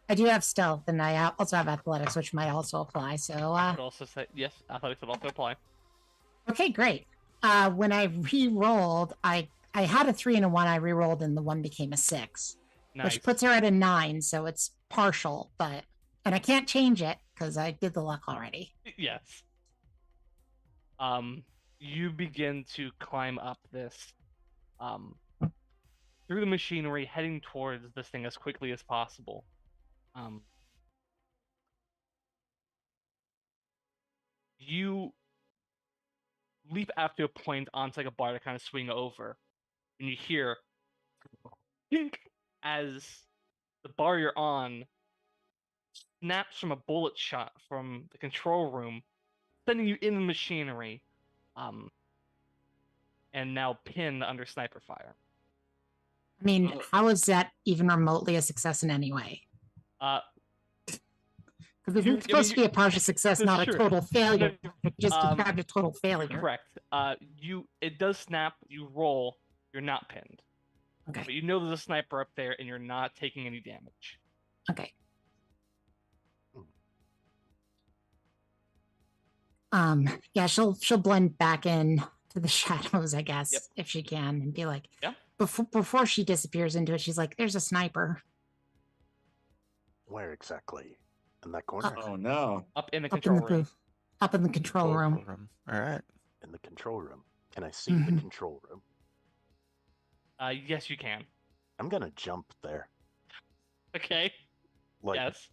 I do have stealth, and I also have athletics, which might also apply. So, I would also say yes. Athletics would also apply. okay, great. When I re-rolled, I had a 3 and a 1. I re-rolled, and the 1 became a 6, Nice. which puts her at a 9. So it's partial, and I can't change it because I did the luck already. Yes. You begin to climb up this, through the machinery, heading towards this thing as quickly as possible. You leap after a point onto like a bar to kind of swing over, and you hear as the bar you're on snaps from a bullet shot from the control room, sending you in the machinery, and now pinned under sniper fire. I mean, how is that even remotely a success in any way? Because it's supposed to be a partial success, not Sure. a total failure. You just Um, described a total failure. Correct. It does snap. You roll. You're not pinned, Okay. but you know there's a sniper up there, and you're not taking any damage. Okay. Yeah, she'll blend back in to the shadows, I guess, Yep. if she can, and be like, Yeah. before she disappears into it, she's like, "There's a sniper Where exactly? In that corner? Oh no. Up in the up in control the room. up in the control room." All right. In the control room. Can I see the Mhm. control room? Yes, you can. I'm gonna jump there. Okay. Like Yes.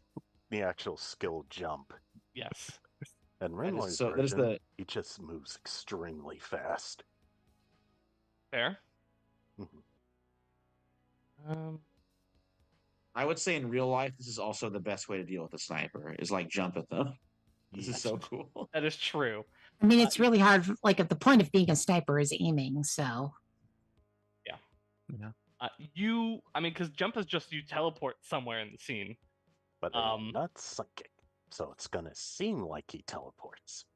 the actual skill jump. Yes. And That is Renlar's so- that is version, the- he just moves extremely fast. Fair. Mhm. I would say in real life, this is also the best way to deal with a sniper, is like jump at them. This is so cool. That is true. I mean, it's really hard. Like, the point of being a sniper is aiming. So, Yeah. I mean, because jump is just you teleport somewhere in the scene. But I'm not psychic, so it's gonna seem like he teleports.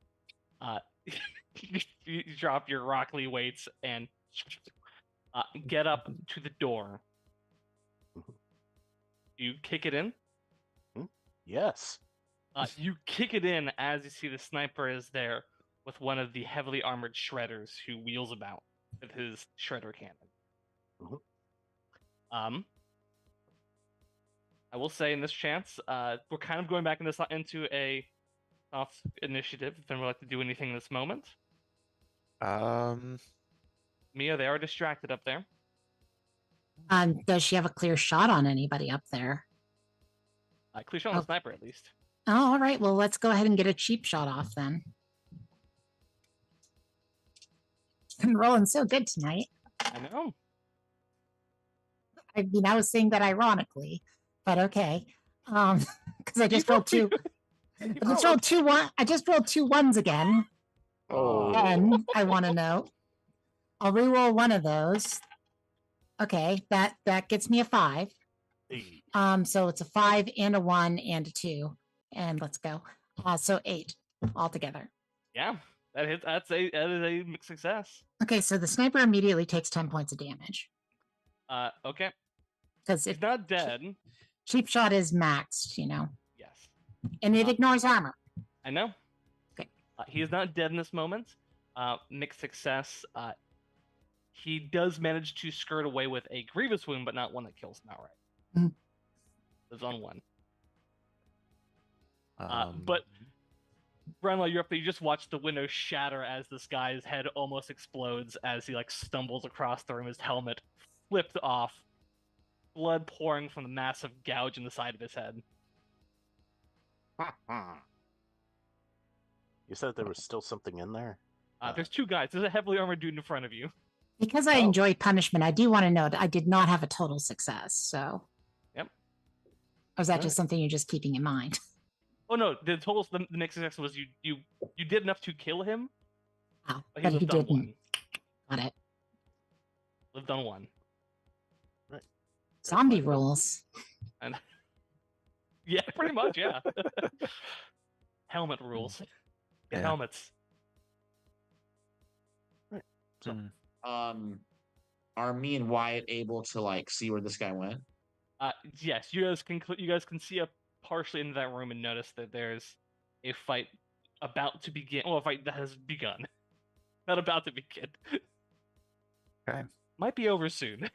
You drop your Rockly weights and get up to the door. Mhm. You kick it in. Yes. You kick it in as you see the sniper is there with one of the heavily armored shredders who wheels about with his shredder cannon. Mhm. I will say in this chance, we're kind of going back into a soft initiative. If anyone would like to do anything in this moment, Mia, they are distracted up there. does she have a clear shot on anybody up there? Clear shot on the sniper, at least. Oh, all right. Well, let's go ahead and get a cheap shot off then. I'm rolling so good tonight. I know. I mean, I was saying that ironically, but okay. Because I just rolled two. I just rolled two ones again. Oh. And I want to know. I'll re-roll one of those. Okay, that gets me a 5. Hey. So it's a 5 and a 1 and a 2. And let's go. So 8 altogether. Yeah, that hits. That is a mixed success. Okay, so the sniper immediately takes 10 points of damage. Okay. Because He's if not dead. cheap shot is maxed, Yes. and it ignores armor. I know. Okay. He is not dead in this moment. Mixed success. He does manage to skirt away with a grievous wound, but not one that kills him outright. Mhm. Lives on 1. But Brenla, you're up there. You just watch the window shatter as this guy's head almost explodes as he stumbles across the room. His helmet flipped off, blood pouring from the massive gouge in the side of his head. You said there was still something in there? There's 2 guys. There's a heavily armored dude in front of you. Because I enjoy punishment, I do want to note I did not have a total success. So, Yep. Or is that just something you're just keeping in mind? Oh no, the next success was you did enough to kill him. Oh, But but he he lived on didn't. 1. Got it. Lived on 1. Right. Zombie rules. And yeah, pretty much, yeah. Helmet rules. Get Yeah. helmets. So, Are me and Wyatt able to see where this guy went? Yes, you guys can see up partially into that room and notice that there's a fight about to begin. Well, a fight that has begun. Not about to begin. Okay. Might be over soon.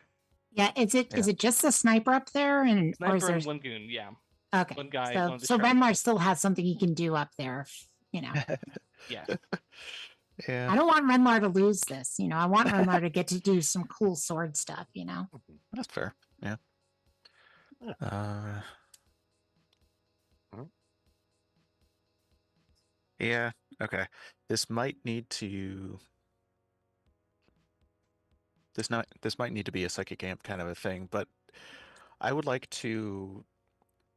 Yeah, is it just the sniper up there, or is Sniper there? and 1 goon, yeah. Okay, one guy, so one of the so sheriff. Renmar still has something he can do up there. Yeah. Yeah. I don't want Renmar to lose this. I want Renmar to get to do some cool sword stuff. That's fair. Yeah. Yeah. Okay. This might need to. This might need to be a psychic amp kind of a thing, but I would like to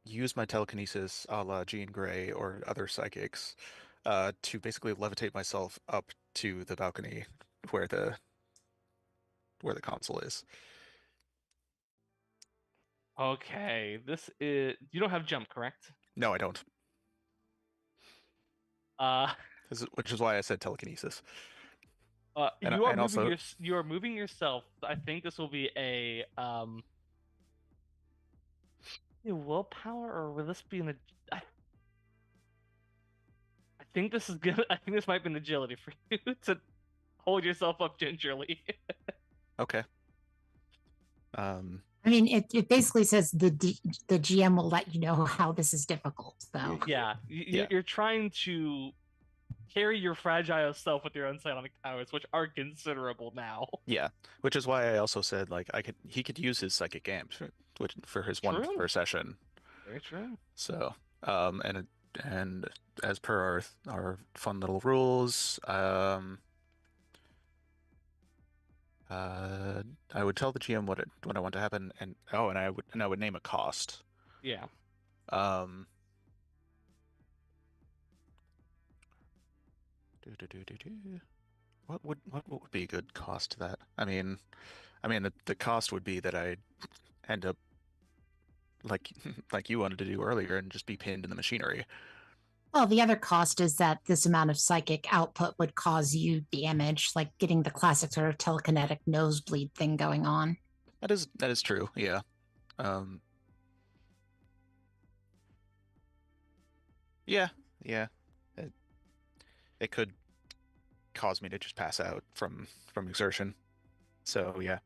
use my telekinesis a la Jean Grey or other psychics to basically levitate myself up to the balcony where the console is. Okay, this is. You don't have jump, correct? No, I don't. Which is why I said telekinesis. And- you are and moving also- you are moving yourself. I think this will be a willpower, or will this be an? I think this is good. I think this might be an agility for you to hold yourself up gingerly. Okay. I mean, it basically says the GM will let you know how this is difficult. So Yeah, Yeah. you're trying to carry your fragile self with your own psionic powers, which are considerable now. Yeah, which is why I also said like he could use his psychic amp for his one True. per session. Very true. So and as per our fun little rules, I would tell the GM what I want to happen, and I would name a cost. Yeah. Um. What would be a good cost to that? I mean, the cost would be that I end up like like you wanted to do earlier and just be pinned in the machinery. well, the other cost is that this amount of psychic output would cause you damage, like getting the classic sort of telekinetic nosebleed thing going on. That is true. Yeah. Yeah. Yeah. It could cause me to just pass out from exertion. So yeah.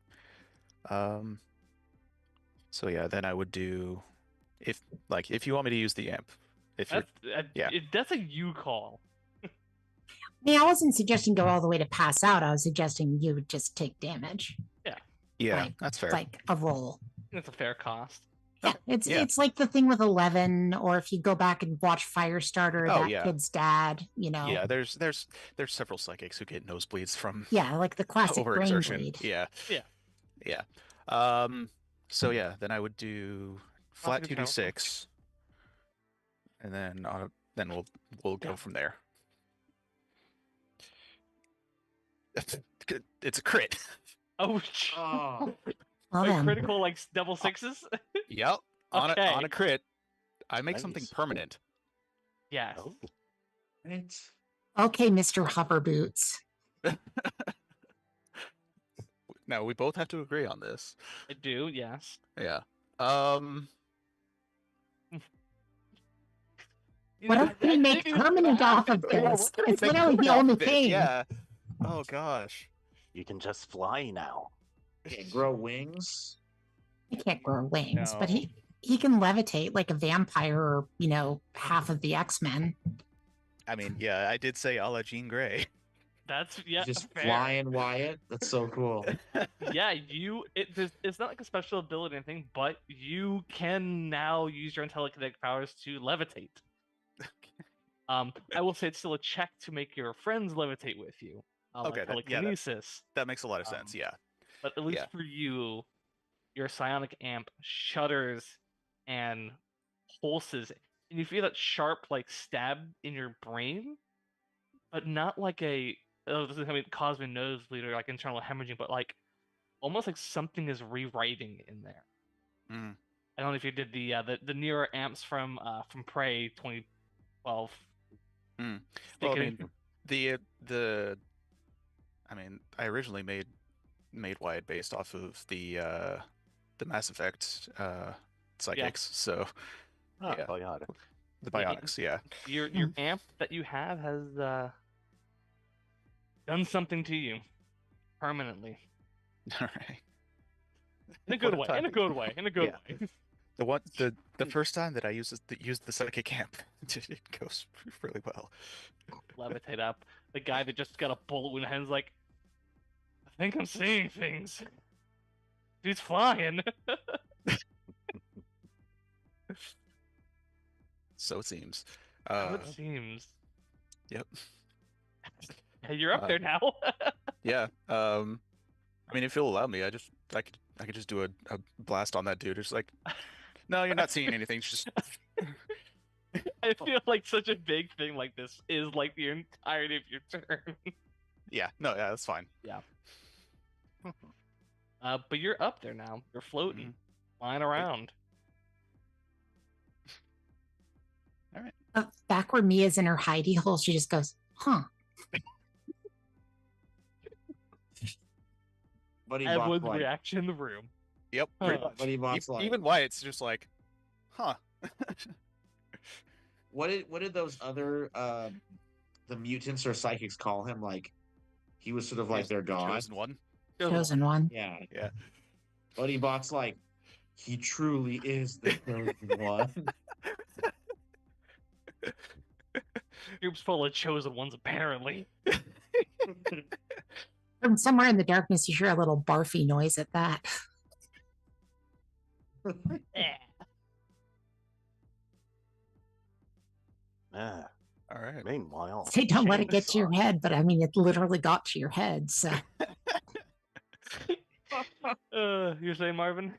So yeah, then I would do if you want me to use the amp. If you're yeah. That's a you call. I mean, I wasn't suggesting go all the way to pass out. I was suggesting you would just take damage. Yeah, like, that's fair. Like a roll. That's a fair cost. Yeah, it's like the thing with 11, or if you go back and watch Firestarter, kid's dad. Yeah, there's several psychics who get nosebleeds from like the classic brain overexertion. bleed. Yeah. So yeah, then I would do flat 2d6, and then we'll go from there. It's a crit. Oh. Well, then. Critical like double sixes. Yep. Okay. On a crit, I make something permanent. Yes. Oh. Right. Okay, Mr. Hover Boots. Now we both have to agree on this. I do. Yes. Yeah. What else can we make permanent off of this? It's literally the only thing. Yeah. Oh gosh. You can just fly now. Can't grow wings. He can't grow wings, but No. he can levitate like a vampire or, half of the X-Men. I mean, yeah, I did say a la Jean Grey. That's Just fair. flying Wyatt. That's so cool. Yeah, it's not like a special ability or anything, but you can now use your telekinetic powers to levitate. I will say it's still a check to make your friends levitate with you. Okay, telekinesis. That makes a lot of sense. Yeah. But at least for you, your psionic amp shudders and pulses, and you feel that sharp like stab in your brain, but not like this doesn't cause me nosebleed or like internal hemorrhaging, but like almost like something is rewriting in there. Mm. I don't know if you did the newer amps from Prey 2012. Mm. Well, I mean, I originally made Wyatt based off of the Mass Effect psychics, so yeah. Biotic. The bionics, yeah. Your amp that you have has done something to you permanently. All right. In a good way. In a good way. In a good way. The first time that I used the psychic amp, it goes really well. Levitate up. The guy that just got a bullet wound in his hand's like, I think I'm seeing things. He's flying. So it seems. So it seems. Yep. Hey, you're up there now. Yeah. I mean, if you'll allow me, I could just do a blast on that dude. It's like, no, you're not seeing anything. Just. I feel like such a big thing like this is like the entirety of your turn. Yeah. No. Yeah. That's fine. Yeah. But you're up there now. You're floating, flying around. All right. Back where Mia's in her hidey hole, she just goes, huh. Buddy Everyone's Box like, reaction in the room. Yep. Huh. Buddy Box like. Even Wyatt's just like, huh. What did those other the mutants or psychics call him? Like he was sort of like their god. Chosen one. Chosen one. Yeah. Yeah. Buddy Bot's like, he truly is the chosen one. Group's full of chosen ones, apparently. From somewhere in the darkness, you hear a little barfy noise at that. Yeah. Ah, All right. meanwhile, Say don't let it get to your chainsaw. head, but I mean, it literally got to your head. So You're saying, Marvin?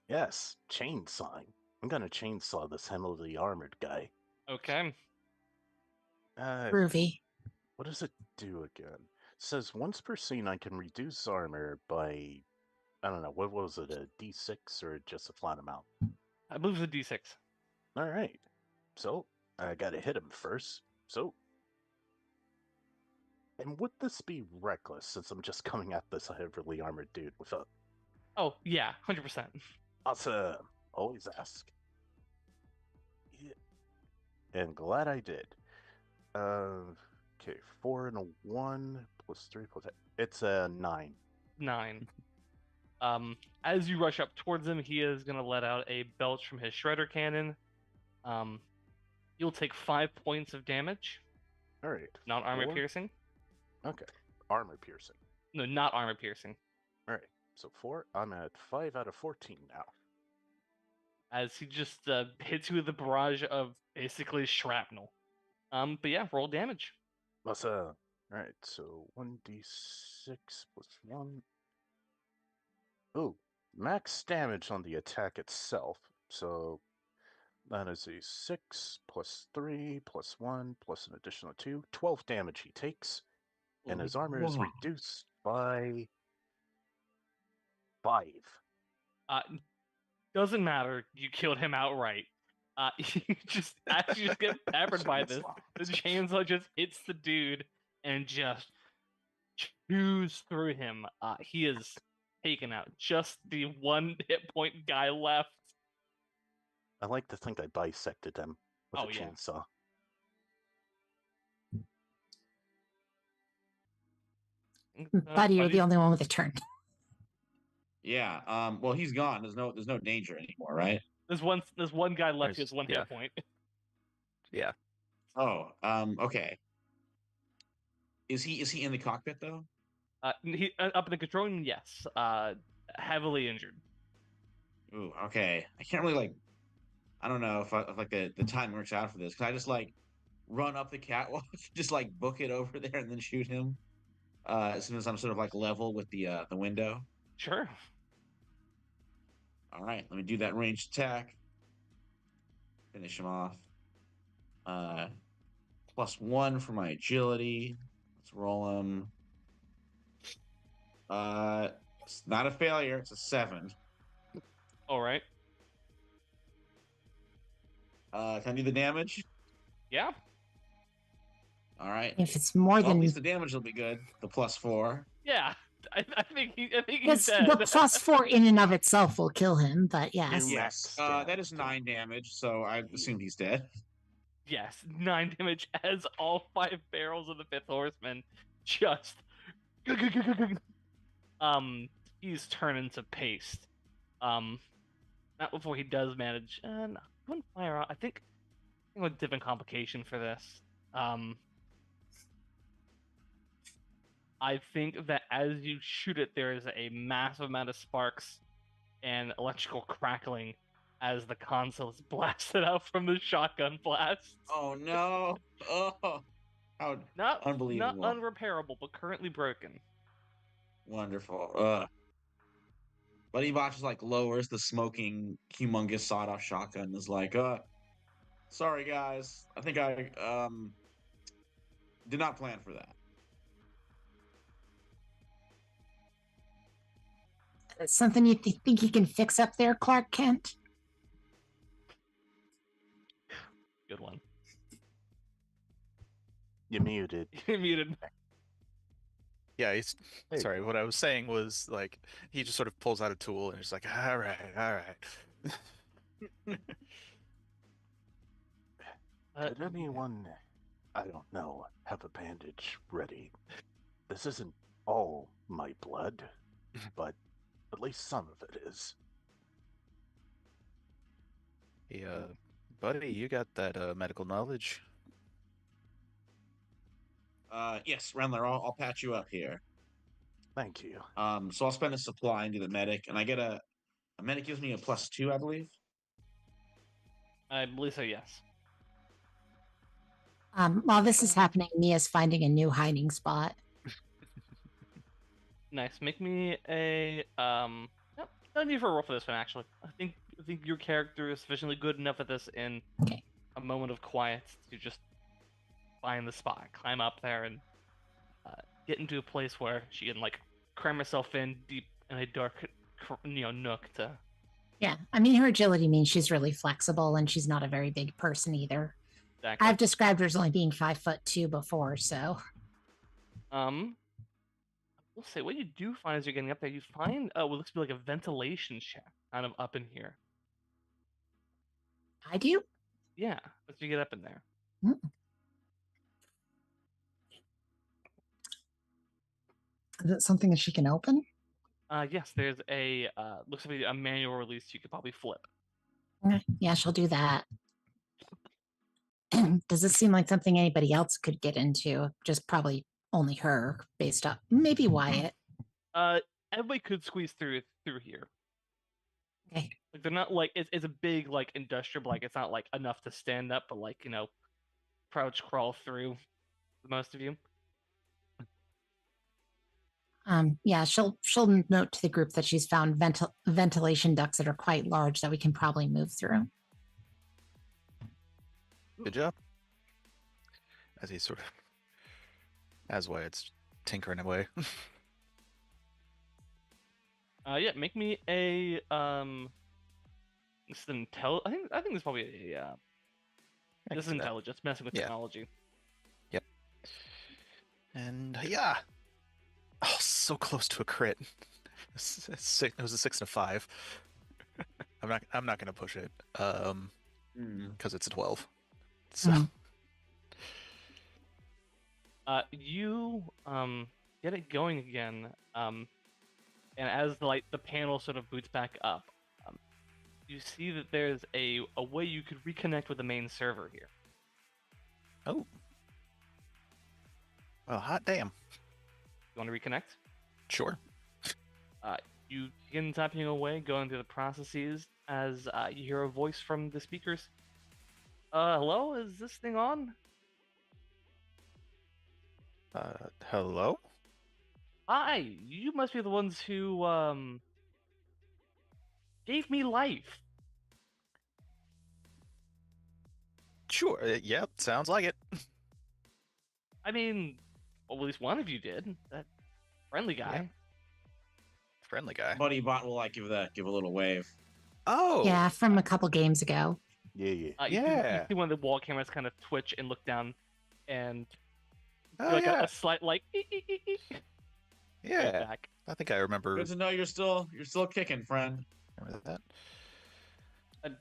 Yes, chainsawing. I'm gonna chainsaw this heavily armored guy. Okay. groovy. What does it do again? It says once per scene I can reduce armor by, I don't know, what was it, a d6 or just a flat amount? I believe it's a D6. All right. So I gotta hit him first. So. And would this be reckless since I'm just coming at this heavily armored dude with a. Oh, yeah, 100%. Awesome. Always ask. Yeah. And glad I did. Okay, 4 and a 1 plus 3 plus 8. It's a 9. 9. As you rush up towards him, he is going to let out a belch from his shredder cannon. You'll take 5 points of damage. All right. Not armor 4? piercing. Okay. Armor piercing. No, not armor piercing. All right. So 4. I'm at 5 out of 14 now. As he just hits you with a barrage of basically shrapnel. But yeah, roll damage. All right. So 1d6 plus 1. Oh, max damage on the attack itself. So that is a 6 plus 3 plus 1 plus an additional 2. 12 damage he takes. And his armor is Whoa. reduced by 5. Doesn't matter. You killed him outright. You just as you just get peppered by this, the chainsaw just hits the dude and just chews through him. He is taken out. Just the 1 hit point guy left. I like to think I bisected him with Oh, a yeah. chainsaw. Buddy, you're the only one with a turn. Yeah. Well, he's gone. There's no danger anymore, right? There's one guy left. He has There's- 1 yeah. hit point. Yeah. Oh. Okay. Is he in the cockpit though? He up in the control room. Yes. Heavily injured. Ooh. Okay. I can't really I don't know if like the time works out for this. Can I just run up the catwalk, just book it over there, and then shoot him? As soon as I'm sort of level with the window. Sure. All right, let me do that ranged attack. Finish him off. +1 for my agility. Let's roll him. It's not a failure. It's a 7. All right. Can I do the damage? Yeah. All right. If it's more Well, at than least the damage will be good. The +4. Yeah. I think he's it's dead. the +4 in and of itself will kill him, but yes. You- Yes. Max That is damage. 9 damage, so I assume he's dead. Yes, 9 damage as all 5 barrels of the 5th Horseman just he's turned into paste. Not before he does manage. No, he wouldn't fire out. I think a different complication for this. I think that as you shoot it, there is a massive amount of sparks and electrical crackling as the console is blasted out from the shotgun blast. Oh no! Oh, how Not unbelievable! Not unrepairable, but currently broken. Wonderful. Buddy Bot just lowers the smoking, humongous sawed-off shotgun. And is sorry guys, I think I did not plan for that. Something you think you can fix up there, Clark Kent? Good one. You muted. You're muted. Yeah, he's Hey. sorry. What I was saying was he just sort of pulls out a tool and he's like, all right. Could anyone, I don't know, have a bandage ready? This isn't all my blood, but At least some of it is. Yeah, buddy, you got that medical knowledge. Yes, Renler, I'll patch you up here. Thank you. So I'll spend a supply into the medic, and I get a medic gives me a +2, I believe. I believe so, yes. While this is happening, Mia's finding a new hiding spot. Nice. Make me a nope, no need for a roll for this one actually. I think your character is sufficiently good enough at this in Okay. a moment of quiet to just find the spot, climb up there, and get into a place where she can like cram herself in deep in a dark, nook to. Yeah, I mean, her agility means she's really flexible, and she's not a very big person either. Exactly. I've described her as only being 5'2" before, so. We'll say what you do find as you're getting up there, you find what looks to be like a ventilation shaft kind of up in here. I do? Yeah, as you get up in there. Is it something that she can open? Yes, there's a looks to be a manual release you could probably flip. Okay. Yeah, she'll do that. Does this seem like something anybody else could get into? Just probably only her, based on maybe Wyatt. Everybody could squeeze through here. Okay. Like they're not like it's a big like industrial, like it's not like enough to stand up, but like crouch crawl through for most of you. Yeah, she'll note to the group that she's found ventilation ducts that are quite large that we can probably move through. Good job. As he sort of, as Wyatt's tinkering away. Yeah, make me a this is I think this is probably a this is intelligence, messing with technology. Yep. And yeah. Oh, so close to a crit. It was a 6 and a 5. I'm not gonna push it. Because it's a 12. So you get it going again. And as the panel sort of boots back up, you see that there's a way you could reconnect with the main server here. Oh. Well, hot damn. You want to reconnect? Sure. You begin typing away, going through the processes as you hear a voice from the speakers. Hello? Is this thing on? Hello? Hi, you must be the ones who, gave me life. Sure, yep, sounds like it. I mean, well, at least one of you did. That friendly guy. Yeah. Friendly guy. Buddy Bot will like give a little wave. Oh! Yeah, from a couple games ago. Yeah. You see one of the wall cameras kind of twitch and look down, and a slight like yeah. back. I think I remember. Good to know you're still kicking, friend. Remember that?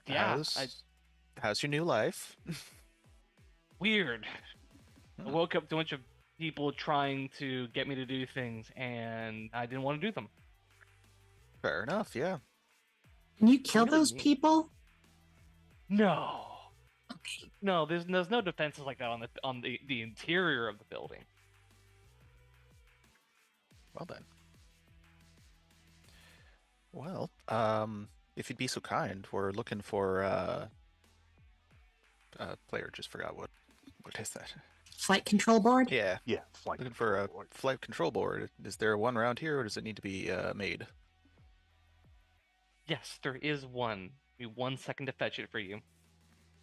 Yeah. How's your new life? Weird. I woke up to a bunch of people trying to get me to do things, and I didn't want to do them. Fair enough, yeah. Can you kill Really those neat. people? No. Okay. No, there's no defenses like that on the interior of the building. Well then. Well, if you'd be so kind, we're looking for player just forgot what is that? Flight control board? Yeah. Yeah, flight Looking for a board. flight control board. Is there one around here, or does it need to be made? Yes, there is one. Give me 1 second to fetch it for you.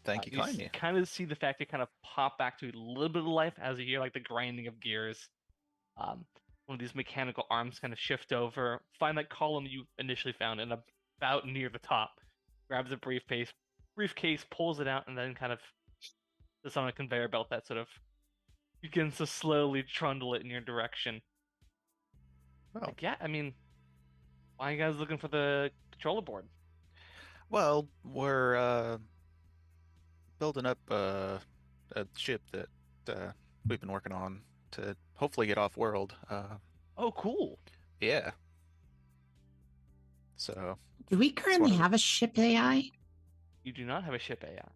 Thank you kindly. Kind of see the factory kind of pop back to a little bit of life as you hear like the grinding of gears. One of these mechanical arms kind of shift over. Find that column you initially found, and about near the top, grabs a briefcase, pulls it out, and then kind of just on a conveyor belt that sort of begins to slowly trundle it in your direction. Oh. Like, yeah, I mean, why are you guys looking for the controller board? Well, we're building up a ship that we've been working on to hopefully get off world. Oh, cool. Yeah. So Do we currently of the- have a ship AI? You do not have a ship AI.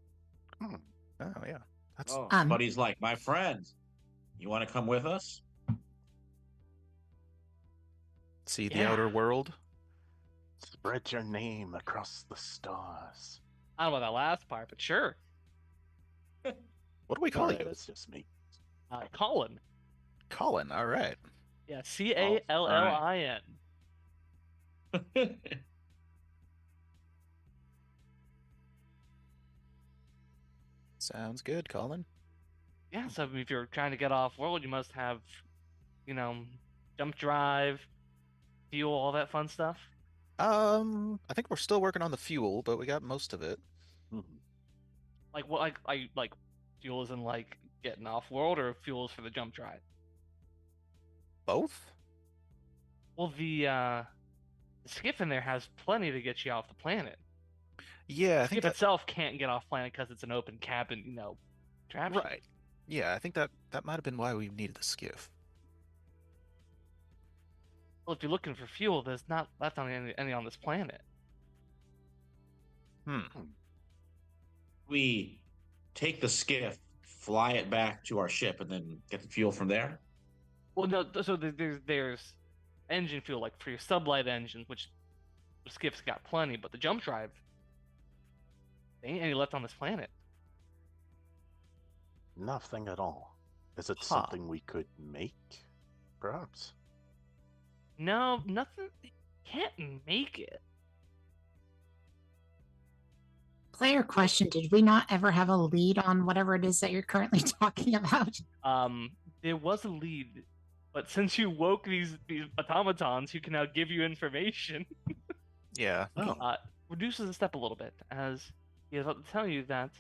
oh yeah, that's Oh, Um, but he's like, my friend, you want to come with us? see the Yeah. outer world. Spread your name across the stars. I don't know about that last part, but sure. What do we call Alright, you? it's just me. Colin. Colin. All right. Yeah, Callin. Sounds good, Colin. Yeah, so if you're trying to get off world, you must have, jump drive, fuel, all that fun stuff. I think we're still working on the fuel, but we got most of it. Mhm. Like what, like fuel is in like getting off world, or fuel is for the jump drive. Both? Well, the skiff in there has plenty to get you off the planet. Yeah, I The think skiff itself can't get off planet because it's an open cabin, trap. right. Yeah, I think that might have been why we needed the skiff. Well, if you're looking for fuel, there's not left on any on this planet. We take the skiff, fly it back to our ship, and then get the fuel from there. Well, no. So there's engine fuel, like for your sublight engines, which the skiff's got plenty, but the jump drive, there ain't any left on this planet. Nothing at all. Is it Huh. something we could make? Perhaps. No, nothing. Can't make it. Player question: did we not ever have a lead on whatever it is that you're currently talking about? There was a lead, but since you woke these automatons who can now give you information, Yeah. Oh. reduces the step a little bit, as he is about to tell you that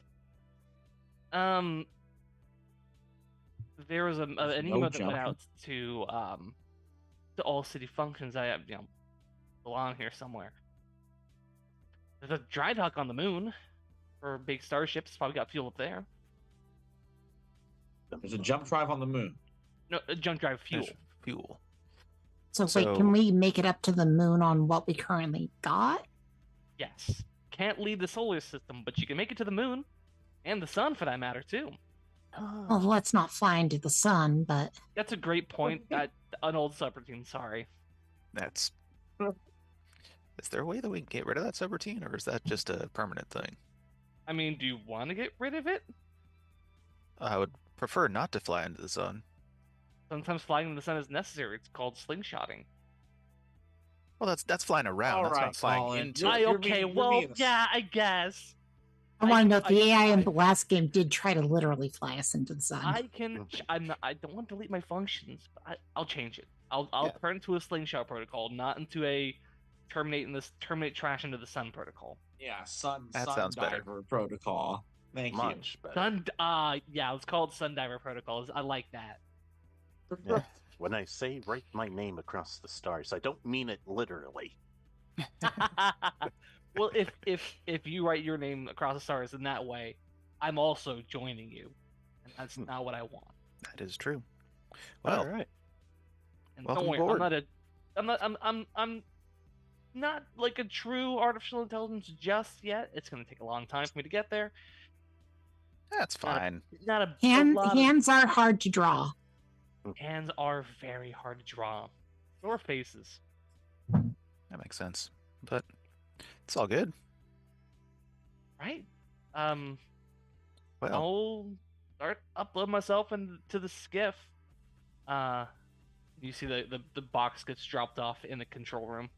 there was an There's email no that went jump. out to all city functions. I belong here somewhere. There's a dry dock on the moon for big starships. Probably got fuel up there. There's a jump drive on the moon. No, jump drive fuel. There's fuel. So wait, So- can we make it up to the moon on what we currently got? Yes. Can't leave the solar system, but you can make it to the moon and the sun for that matter too. Well, let's not fly into the sun, but That's a great point. An old subroutine. Sorry. That's. Is there a way that we can get rid of that subroutine, or is that just a permanent thing? I mean, do you want to get rid of it? I would prefer not to fly into the sun. Sometimes flying in the sun is necessary. It's called slingshotting. Well, that's flying around. That's Alright, not flying Colin. into. You're- it. you're Okay, being- you're well, being a- yeah, I guess. I want to note the AI in I- the last game did try to literally fly us into the sun. I can. I don't want to delete my functions, but I'll change it. I'll Yeah. turn into a slingshot protocol, not into a terminate trash into the sun protocol. Yeah, sun That sun sounds better. diver protocol. Thank Much better. Yeah, it's called Sundiver protocols. I like that. Yeah. When I say write my name across the stars, I don't mean it literally. Well, if you write your name across the stars in that way, I'm also joining you, and that's not what I want. That is true. Well, All right. And Welcome don't worry, aboard. I'm not like a true artificial intelligence just yet. It's gonna take a long time for me to get there. that's fine. Not a Hands are hard to draw. hands are very hard to draw. Or faces. That makes sense. But it's all good. Right? Well, I'll start upload myself into the skiff. You see the box gets dropped off in the control room.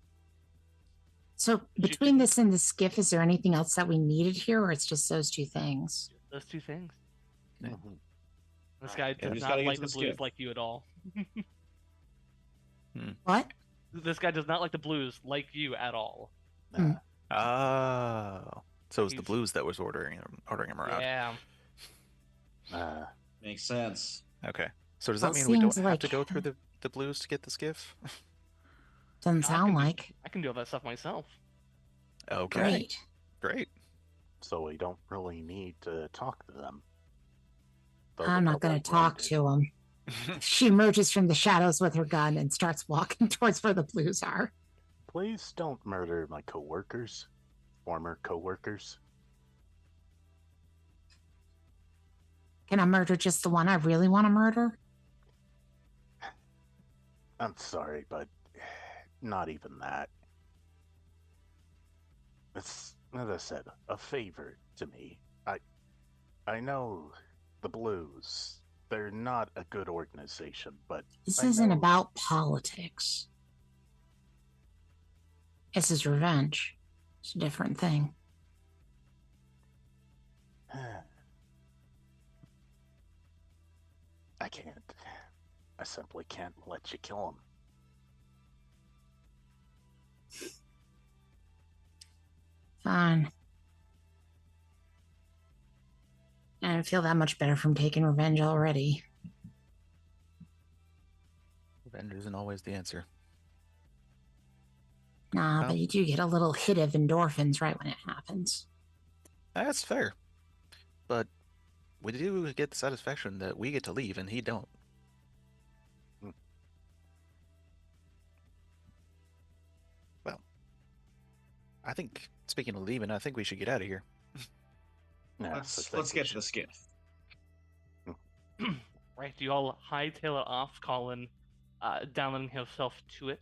So between this and the skiff, is there anything else that we needed here, or it's just those two things? Those two things. Yeah. Mhm. This Alright, guy yeah, does we just not gotta get like to the the blues skiff. like you at all. What? This guy does not like the blues like you at all. Hmm. oh, so it was the He's- blues that was ordering him around. Yeah. Makes sense. Okay. So does Well, that mean we don't seems have to like- go through the blues to get the skiff? Doesn't I sound can do- like. I can do all that stuff myself. Okay. Great. Great. So we don't really need to talk to them. Though I'm they not going are to talk blinded. to him. She emerges from the shadows with her gun and starts walking towards where the blues are. please don't murder my coworkers, former coworkers. Can I murder just the one I really want to murder? I'm sorry, but not even that. It's, as I said, a favor to me. I know the Blues. They're not a good organization, but This I isn't know- about politics. This is revenge. It's a different thing. I can't. I simply can't let you kill him. Fine. I don't feel that much better from taking revenge already. Revenge isn't always the answer. Nah, Well- but you do get a little hit of endorphins right when it happens. That's fair. But we do get the satisfaction that we get to leave and he don't. Well, I think, speaking of leaving, I think we should get out of here. Let's get to the skiff. Right, you all hightail it off, Colin, downloading himself to it.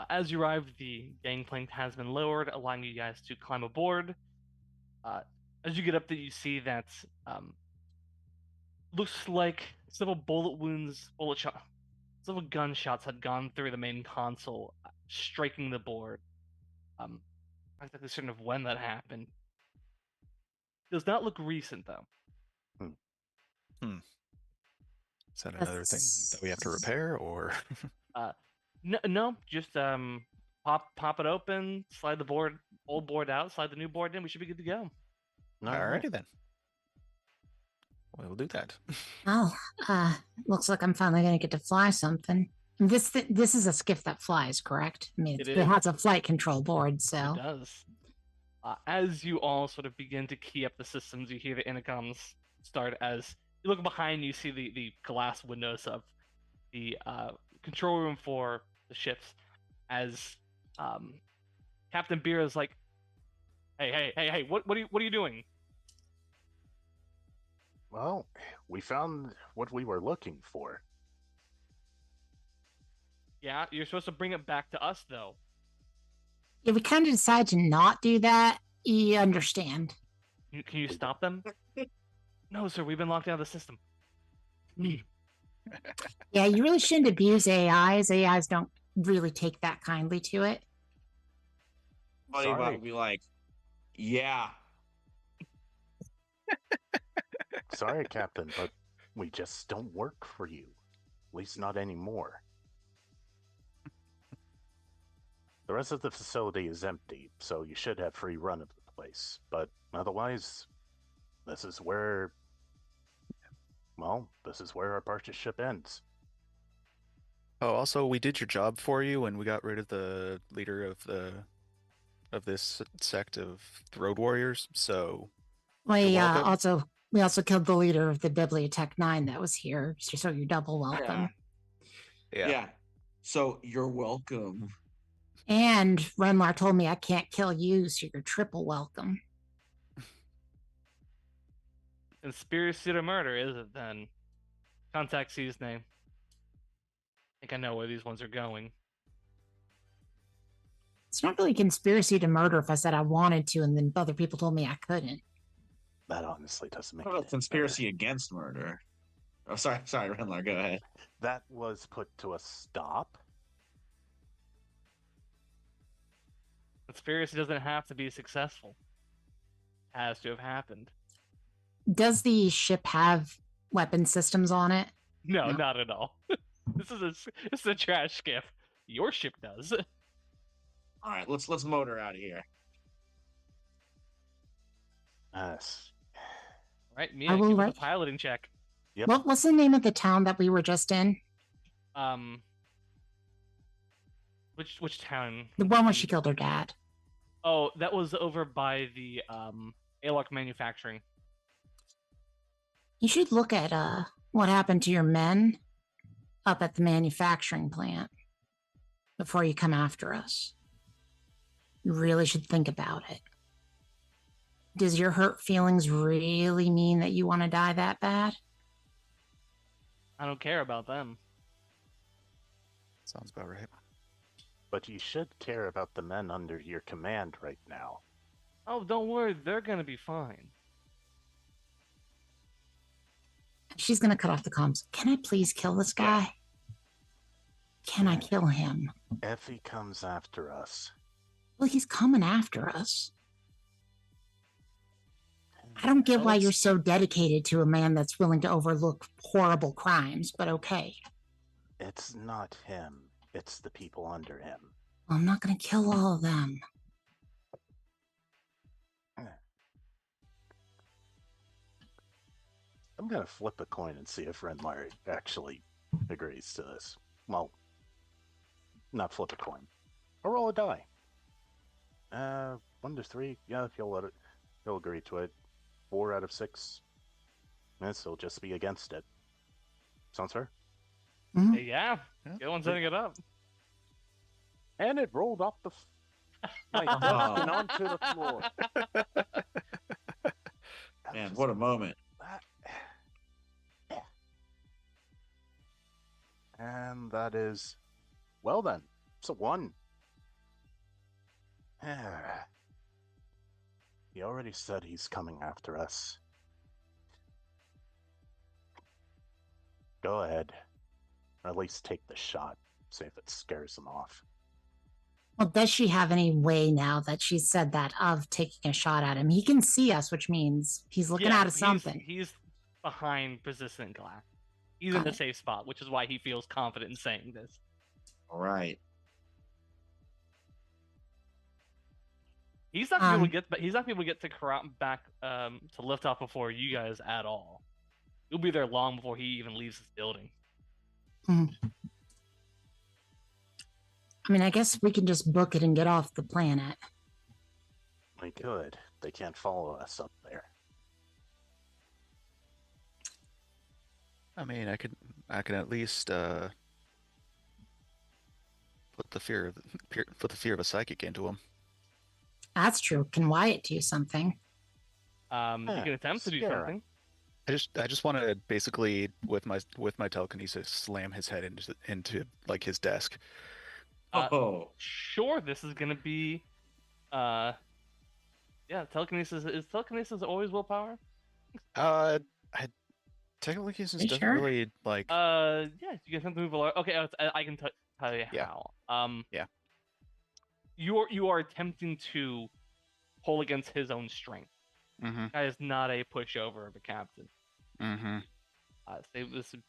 As you arrive, the gangplank has been lowered, allowing you guys to climb aboard. As you get up there, you see that looks like several several gunshots had gone through the main console, striking the board. I'm not exactly certain of when that happened. Does not look recent, though. Is that another thing that we have to repair, or? No, just pop it open, slide the old board out, slide the new board in. We should be good to go. Alrighty then. We'll do that. Oh, looks like I'm finally going to get to fly something. This is a skiff that flies, correct? I mean, It it is. has a flight control board, so. It does. As you all sort of begin to key up the systems, you hear the intercoms start. As you look behind, you see the glass windows of the control room for the ships. As Captain Beer is like, "Hey! What are you doing?" Well, we found what we were looking for. Yeah, you're supposed to bring it back to us, though. Yeah, we kind of decided to not do that. You understand. Can you stop them? No, sir. We've been locked out of the system. Yeah, you really shouldn't abuse AIs. AIs don't really take that kindly to it. Buddy Sorry. would be like, yeah. Sorry, Captain, but we just don't work for you. At least not anymore. The rest of the facility is empty, so you should have free run of the place. But otherwise, this is where our partnership ends. Oh, also, we did your job for you, and we got rid of the leader of this sect of the Road Warriors. So We You're welcome. also killed the leader of the Bibliotech 9 that was here, so you're double welcome. yeah. So you're welcome. And Renlar told me I can't kill you, so you're triple welcome. Conspiracy to murder, is it then? Contact C's name. I think I know where these ones are going. It's not really conspiracy to murder if I said I wanted to, and then other people told me I couldn't. That honestly doesn't make What it about conspiracy against murder? Oh, sorry, Renlar, go ahead. That was put to a stop. Conspiracy doesn't have to be successful. It has to have happened. Does the ship have weapon systems on it? No, No. not at all. This is a trash skiff. Your ship does. All right, let's motor out of here. Yes. Right, Mia, I will give us write- a piloting check. Yep. What's the name of the town that we were just in? Which town? The one where she killed her dad. Oh, that was over by the Alok Manufacturing. You should look at what happened to your men up at the manufacturing plant. before you come after us. You really should think about it. Does your hurt feelings really mean that you want to die that bad? I don't care about them. Sounds about right. But you should care about the men under your command right now. Oh, don't worry, they're gonna be fine. She's going to cut off the comms. Can I please kill this guy? Can I kill him? If he comes after us. Well, he's coming after us. I don't get why you're so dedicated to a man that's willing to overlook horrible crimes, but okay. It's not him. It's the people under him. Well, I'm not going to kill all of them. I'm going to flip a coin and see if Renlar actually agrees to this. Well, not flip a coin. Or roll a die. 1 to 3. Yeah, he'll agree to it. 4 out of 6. Yes, he'll just be against it. Sounds fair? Mhm. Yeah, good one setting it up. And it rolled off my desk and onto the floor. Man, what a moment. And that is, well then, it's a 1. He already said he's coming after us. Go ahead. Or at least take the shot. See if it scares him off. Well, does she have any way now that she said that of taking a shot at him? He can see us, which means he's looking Yeah, out of something. He's behind persistent glass. He's in Got the it. safe spot, which is why he feels confident in saying this. All right. He's not gonna be able to get, but he's not gonna be able to get to Karat back to lift off before you guys at all. You'll be there long before he even leaves this building. I mean, I guess we can just book it and get off the planet. We could. They can't follow us up there. I mean, I can at least put the fear of a psychic into him. That's true. Can Wyatt do something? You can attempt to do scare something. I just want to basically with my telekinesis slam his head into like his desk. Sure, this is gonna be, telekinesis. Is telekinesis always willpower? Telekinesis You doesn't sure? really like. Yeah, you can attempt to move a lot. Okay, I can tell you Yeah. how. Yeah. You are attempting to pull against his own strength. Mm-hmm. Guy is not a pushover of a captain. Mm-hmm. This would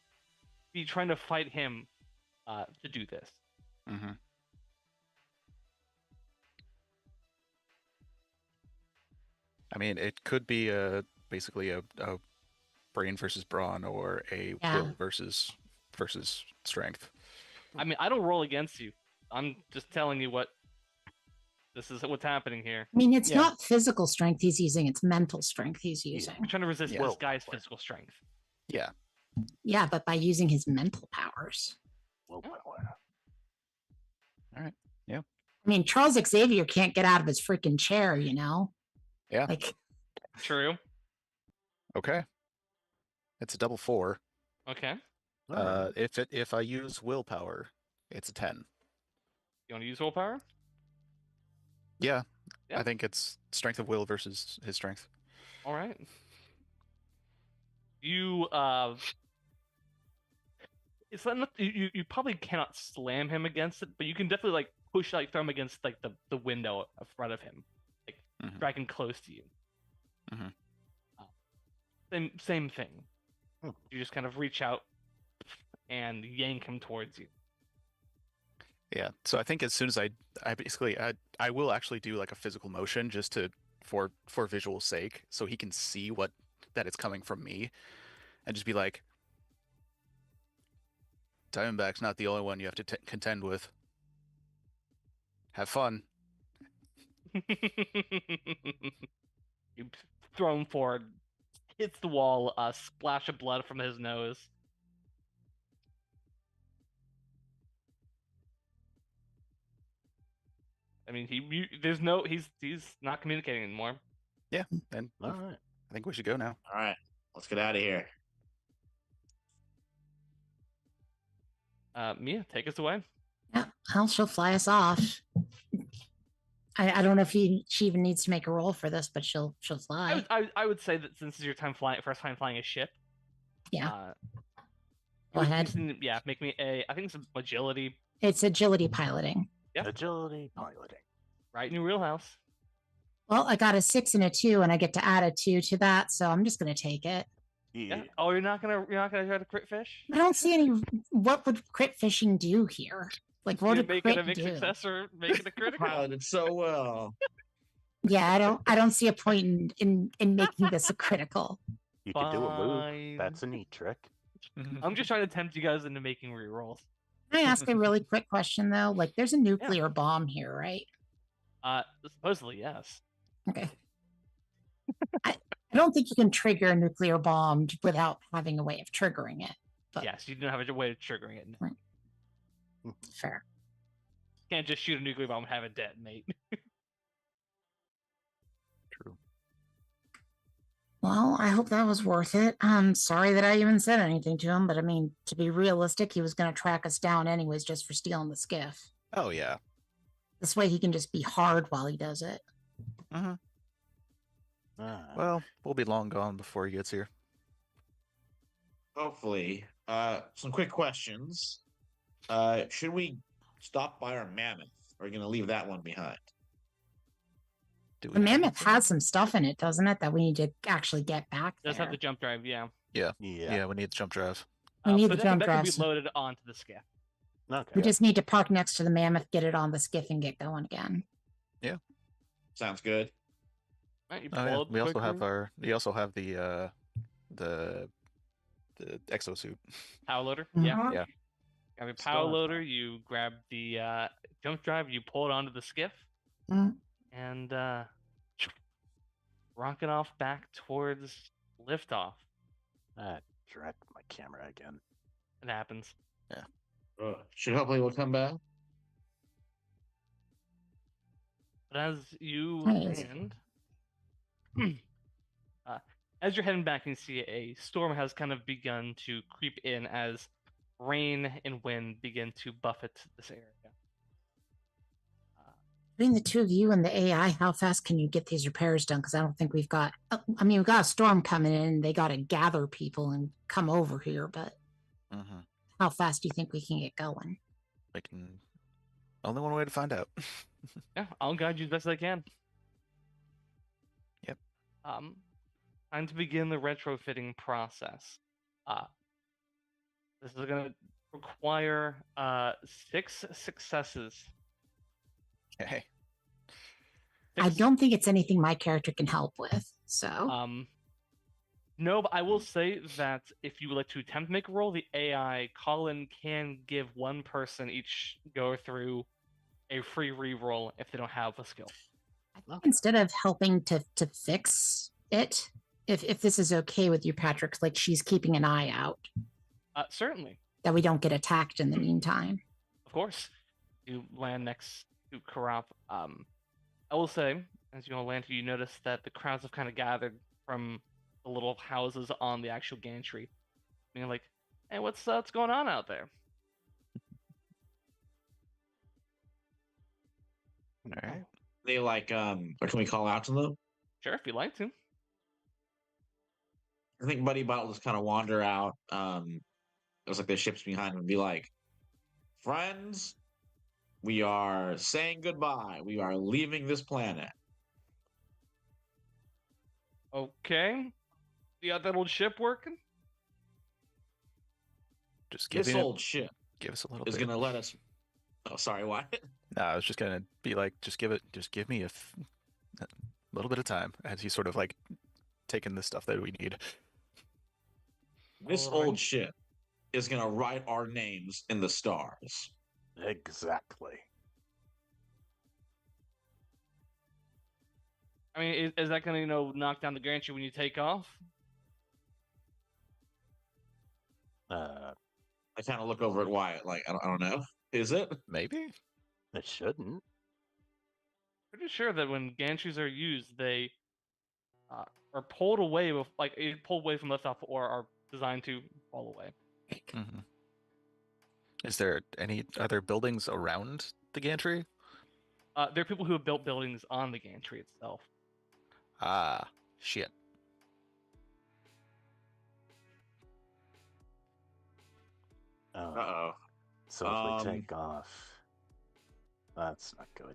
be trying to fight him to do this. Mm-hmm. I mean, it could be basically a brain versus brawn or a will versus strength. I mean, I don't roll against you. I'm just telling you what's happening here. I mean, it's not physical strength he's using, it's mental strength he's using. I'm trying to resist this guy's physical strength. Yeah. Yeah, but by using his mental powers. Willpower. All right. Yeah. I mean, Charles Xavier can't get out of his freaking chair, you know? Yeah. Like, True. Okay. It's a double 4. Okay. If I use willpower, it's a 10. You want to use willpower? Yeah. Yeah. I think it's strength of will versus his strength. All right. You it's not you probably cannot slam him against it, but you can definitely like push, like throw him against like the window in front of him, like dragging close to you. Same thing. You just kind of reach out and yank him towards you. Yeah. So I think as soon as I will actually do like a physical motion just for visual sake, so he can see that it's coming from me, and just be like, Diamondback's not the only one you have to contend with. Have fun. You throw him forward, hits the wall, a splash of blood from his nose. I mean, he's not communicating anymore. Yeah, and All right. I think we should go now. All right, let's get out of here. Mia, take us away. Yeah, well, she'll fly us off. I don't know if she even needs to make a roll for this, but she'll fly. I would say that since it's your first time flying a ship. Yeah. Go ahead. Yeah, make me I think it's agility. It's agility piloting. Yeah. Agility piloting. Right in your wheelhouse. Well, I got a 6 and a 2, and I get to add a 2 to that, so I'm just gonna take it. Yeah. Oh, you're not gonna try to crit fish? I don't see any. What would crit fishing do here? Like, what would make it a crit mixed do? success or make it a critical? Piloted so well. Yeah, I don't see a point in making this a critical. You could do a move. Fine. That's a neat trick. I'm just trying to tempt you guys into making rerolls. Can I ask a really quick question though? Like, there's a nuclear bomb here, right? Supposedly yes. Okay. I don't think you can trigger a nuclear bomb without having a way of triggering it. But Yes, you don't have a way of triggering it. Right. Fair. You can't just shoot a nuclear bomb and have it detonate. True. Well, I hope that was worth it. I'm sorry that I even said anything to him, but I mean, to be realistic, he was going to track us down anyways just for stealing the skiff. Oh yeah. This way he can just be hard while he does it. Uh-huh. Well, we'll be long gone before he gets here. Hopefully. Some quick questions. Should we stop by our mammoth? Or are you gonna leave that one behind? Do we The have mammoth anything? has some stuff in it, doesn't it, that we need to actually get back Does there? have the jump drive, yeah. Yeah, Yeah. we need the jump drive. We need but the jump that can drive. be loaded onto the skiff. Okay. We just need to park next to the mammoth, get it on the skiff, and get going again. Sounds good. Right, you Oh, yeah. pull up We also have quickly. we also have the exosuit. Power loader. Mhm. Yeah. Yeah. Grab your Still power have loader, you grab the jump drive, you pull it onto the skiff, Mhm. and rocket off back towards liftoff. Direct my camera again. It happens. Should hopefully we'll come back. But as you Nice. land, as you're heading back, you see a storm has kind of begun to creep in as rain and wind begin to buffet this area. Between the two of you and the AI, how fast can you get these repairs done? Because I don't think we've got. I mean, we've got a storm coming in. They got to gather people and come over here. But Mm-hmm. how fast do you think we can get going? We can. Only one way to find out. Yeah, I'll guide you as best I can. Yep. Time to begin the retrofitting process. This is going to require 6 successes. Okay. I don't think it's anything my character can help with. So No, but I will say that if you would like to attempt to make a roll, the AI Colin can give one person each go through a free reroll if they don't have a skill. I think instead of helping to fix it, if this is okay with you, Patrick, like she's keeping an eye out Certainly, that we don't get attacked in the meantime. of course. You land next to Karap. I will say, as you all land here, you notice that the crowds have kind of gathered from the little houses on the actual gantry. Being like, hey, what's going on out there? All right. They like or can we call out to them? Sure, if you'd like to. I think Buddy Bot will just kind of wander out. There's like the ships behind him and be like, friends, we are saying goodbye. We are leaving this planet. Okay. You got that old ship working? Just give This it. old ship Give us a little is bit. gonna let us. Oh, sorry, what? No, I was just gonna be like, just give me a little bit of time as he's sort of like taking the stuff that we need. This Alright. old ship is gonna write our names in the stars. Exactly. I mean, is that going to, knock down the gantry when you take off? I kind of look over at Wyatt, like I don't know. Is it? Maybe. It shouldn't. Pretty sure that when gantries are used, they are pulled away with pulled away from liftoff or are designed to fall away. Mm-hmm. Is there any other buildings around the gantry? There are people who have built buildings on the gantry itself. Ah, shit. Oh, so if we take off, that's not good.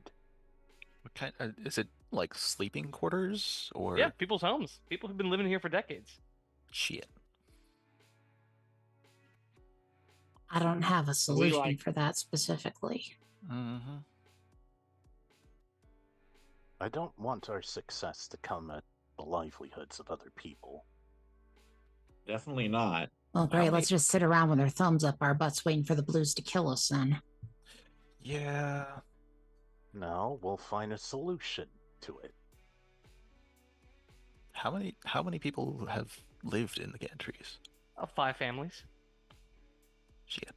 What kind? Is it like sleeping quarters or? Yeah, people's homes. People who've been living here for decades. Shit. I don't have a solution for that specifically. Mm-hmm. I don't want our success to come at the livelihoods of other people. Definitely not. Well, great. Let's just sit around with our thumbs up our butts waiting for the blues to kill us then. Yeah. No, we'll find a solution to it. How many people have lived in the gantries? 5 families. Shit.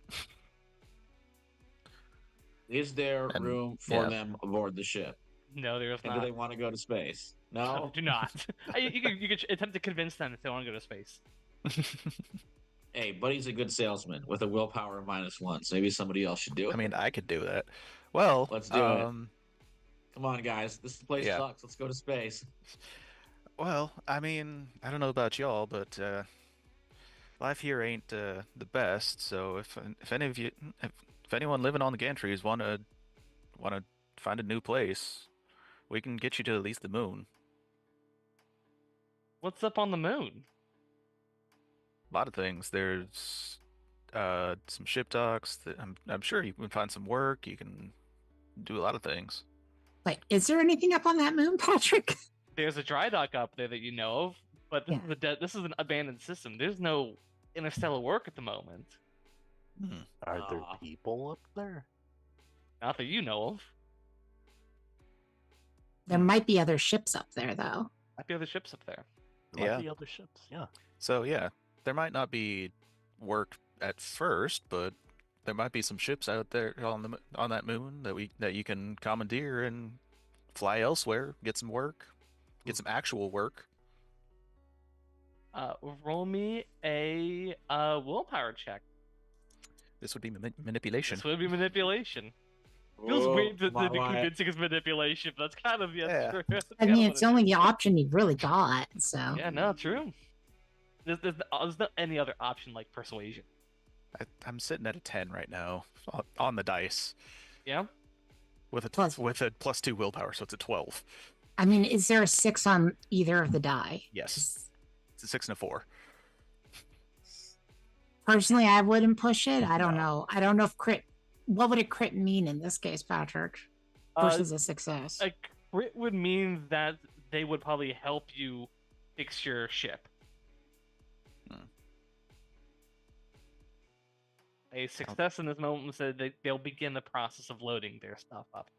Is there room for them aboard the ship? No, there's and not. Do they want to go to space? No, do not. You could attempt to convince them if they want to go to space. Hey, Buddy's a good salesman with a willpower of -1, so maybe somebody else should do it. I mean, I could do that. Well, let's do it. Come on, guys. This place sucks. Let's go to space. Well, I mean, I don't know about y'all, but life here ain't the best. So if any of you, if anyone living on the gantries want to find a new place, we can get you to at least the moon. What's up on the moon? A lot of things. There's some ship docks. I'm sure you can find some work. You can do a lot of things. Wait, is there anything up on that moon, Patrick? There's a dry dock up there that you know of, but this is an abandoned system. There's no interstellar work at the moment. Are there people up there? Not that you know of. There might be other ships up there, though. Might be other ships up there. There might be other ships, yeah. So yeah, there might not be work at first, but there might be some ships out there on that moon that you can commandeer and fly elsewhere, get some work, get some actual work. Roll me a willpower check. This would be manipulation. This would be manipulation. Feels weird that the convincing is manipulation, but that's kind of true. I mean, it's only the option you've really got, so. Yeah, no, true. There's not any other option like persuasion. I'm sitting at a 10 right now on the dice. Yeah. With a +2 willpower, so it's a 12. I mean, is there a 6 on either of the die? Yes. It's a 6 and a 4. Personally, I wouldn't push it. I don't know. I don't know if crit. What would a crit mean in this case, Patrick? Versus a success. A crit would mean that they would probably help you fix your ship. A success in this moment said that they'll begin the process of loading their stuff up.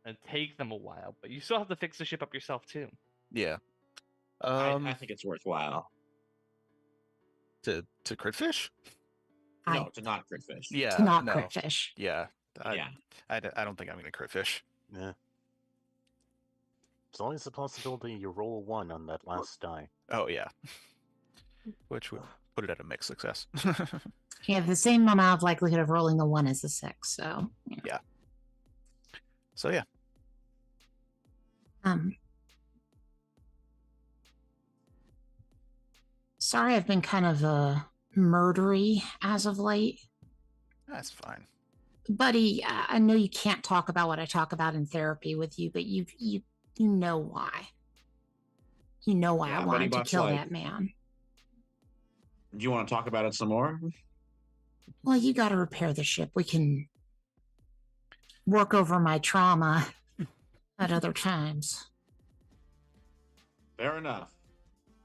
It'll take them a while, but you still have to fix the ship up yourself too. Yeah. I think it's worthwhile. To crit fish? No, to not crit fish. Yeah. To not crit fish. Yeah. I don't think I'm going to crit fish. Yeah. It's always a possibility you roll a 1 on that last die. Oh, yeah. Which would put it at a mixed success. You have the same amount of likelihood of rolling a 1 as a 6, so. Yeah. So, yeah. Sorry, I've been kind of murdery as of late. That's fine. Buddy, I know you can't talk about what I talk about in therapy with you, but you know why. You know why I wanted to kill that man. Do you want to talk about it some more? Well, you got to repair the ship. We can work over my trauma at other times. Fair enough.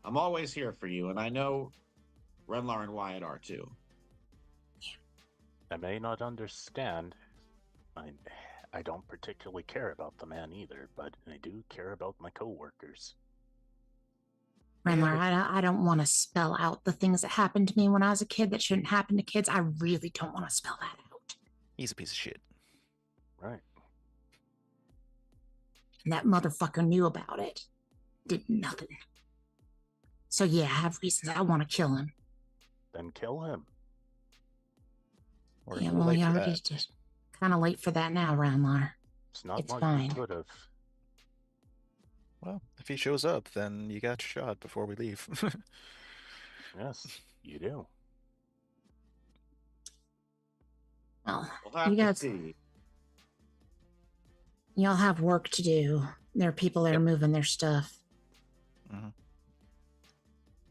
I'm always here for you, and I know Renlar and Wyatt are too. I may not understand. I don't particularly care about the man either, but I do care about my coworkers. Renlar, I don't want to spell out the things that happened to me when I was a kid that shouldn't happen to kids. I really don't want to spell that out. He's a piece of shit. Right. And that motherfucker knew about it. Did nothing. So yeah, I have reasons I want to kill him. Then kill him. Or Yeah, too well, late you for already that. just kind of late for that now, Ranlar. It's not It's like fine. you could have. Well, if he shows up, then you got shot before we leave. Yes, you do. Well, We'll have you to guys, see. y'all have work to do. There are people that are Yep. moving their stuff. Mhm.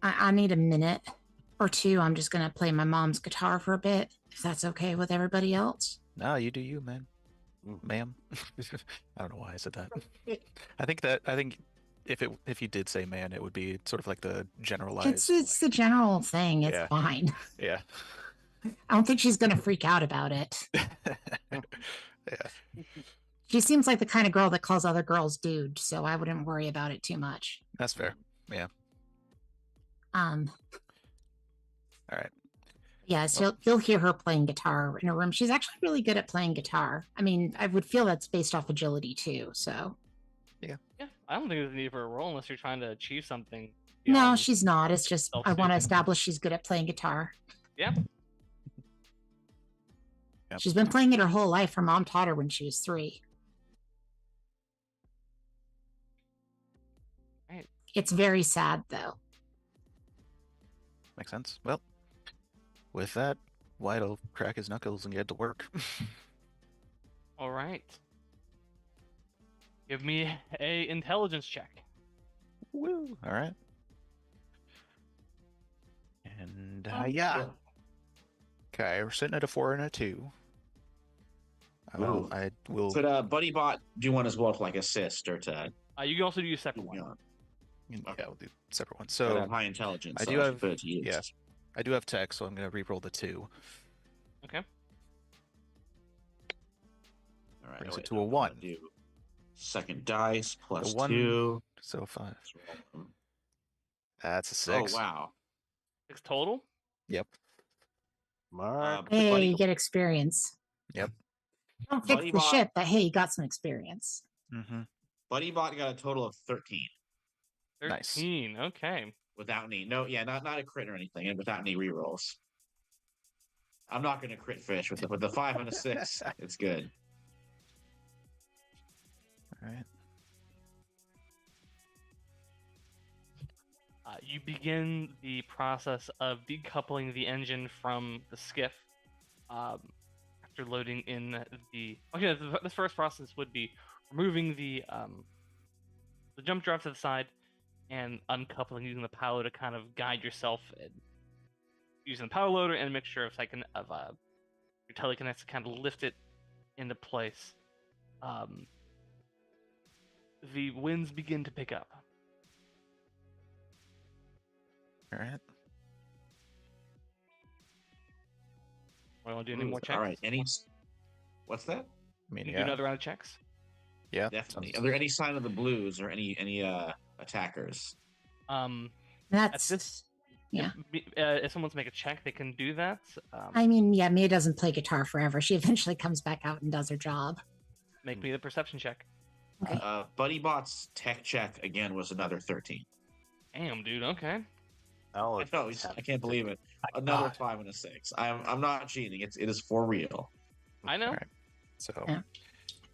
I need a minute or two. I'm just gonna play my mom's guitar for a bit, if that's okay with everybody else. Nah, you do you, man. Mm. Ma'am. I don't know why I said that. I think if you did say man, it would be sort of like the generalized. It's the general thing. It's Yeah. fine. Yeah. I don't think she's gonna freak out about it. Yeah. She seems like the kind of girl that calls other girls dude, so I wouldn't worry about it too much. That's fair. Yeah. Um, All right. yeah, so you'll hear her playing guitar in her room. She's actually really good at playing guitar. I mean, I would feel that's based off agility too. So Yeah, I don't think there's a need for a roll unless you're trying to achieve something. no, beyond- she's not. It's just I want to Self-soothing. establish she's good at playing guitar. Yeah. Yep. She's been playing it her whole life. Her mom taught her when she was 3. Right. It's very sad though. Makes sense. Well, with that, White'll crack his knuckles and get to work. All right. Give me a intelligence check. Woo! All right. And Oh, yeah. sure. Okay, we're sitting at a 4 and a 2. Ooh. I will. Could Buddy Bot do one as well to like assist or to You can also do a separate you one. know, Yeah, we'll do separate ones. so, So have high intelligence? I so do should have- put it to use. yeah. I do have tech, so I'm gonna re-roll the 2. Okay. All right, Brings oh, it wait, to no, a I'm 1. gonna do second dice plus 1. 2. So 5. Let's roll them. That's a 6. Oh wow! 6 total. Yep. Mark. Hey, Buddy, you get experience. Yep. Don't fix Buddy the Bot- ship, but hey, you got some experience. Mm-hmm. Buddy Bot got a total of 13 Nice. 13. Okay. without any not a crit or anything, and without any rerolls. I'm not going to crit fish with the 5 and a 6. It's good. All right. You begin the process of decoupling the engine from the skiff after loading in the. Okay, the first process would be removing the jump drive to the side and uncoupling using the power to kind of guide yourself and using the power loader and a mixture of your telekinetics to kind of lift it into place. The winds begin to pick up. All right. Want to do any more checks? All right. What's that? I mean, You do yeah. another round of checks. Yeah. Definitely. sounds- Are there any sign of the blues or any attackers? That's this- yeah. If someone's make a check, they can do that. I mean, yeah, Mia doesn't play guitar forever. She eventually comes back out and does her job. Make me the perception check. Okay. Buddy Bot's tech check again was another 13. Damn, dude. Okay. Oh, I know. I can't believe it. Another God. 5 and a 6. I'm not cheating. It is for real. I know. Alright. So Yeah.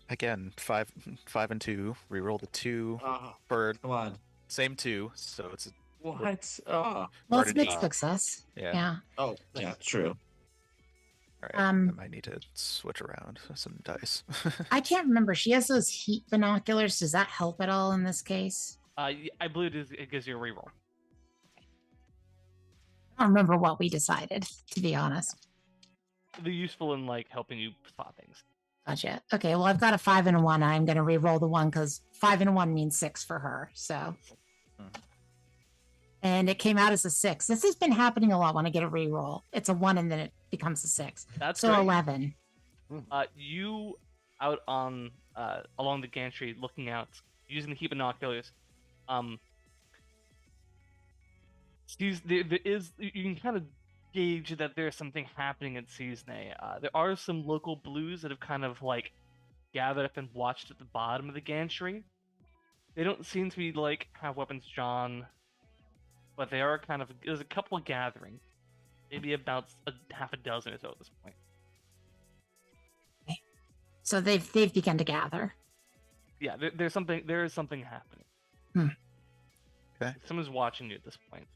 again, 5 and 2. Reroll the 2 for Come on. same 2. So it's What? Well, it's Already- mixed success. yeah. Yeah. Oh, yeah, true. All right. Um, I might need to switch around some dice. I can't remember. She has those heat binoculars. Does that help at all in this case? I believe it gives you a reroll. I don't remember what we decided, to be honest. They're useful in like helping you spot things. Gotcha. Okay, well, I've got a 5 and a 1. I'm going to re-roll the 1 because 5 and a 1 means 6 for her. So, and it came out as a 6. This has been happening a lot when I get a re-roll. It's a 1 and then it becomes a 6. That's So great. 11. You out on along the gantry, looking out using the heat binoculars. There is you can kind of gauge that there's something happening at Seasonay. There are some local blues that have kind of like gathered up and watched at the bottom of the gantry. They don't seem to be like have weapons drawn, but they are kind of. There's a couple of gathering, maybe about half a dozen or so at this point. So they've begun to gather. Yeah, there's something. There is something happening. Hmm. Okay. Someone's watching you at this point.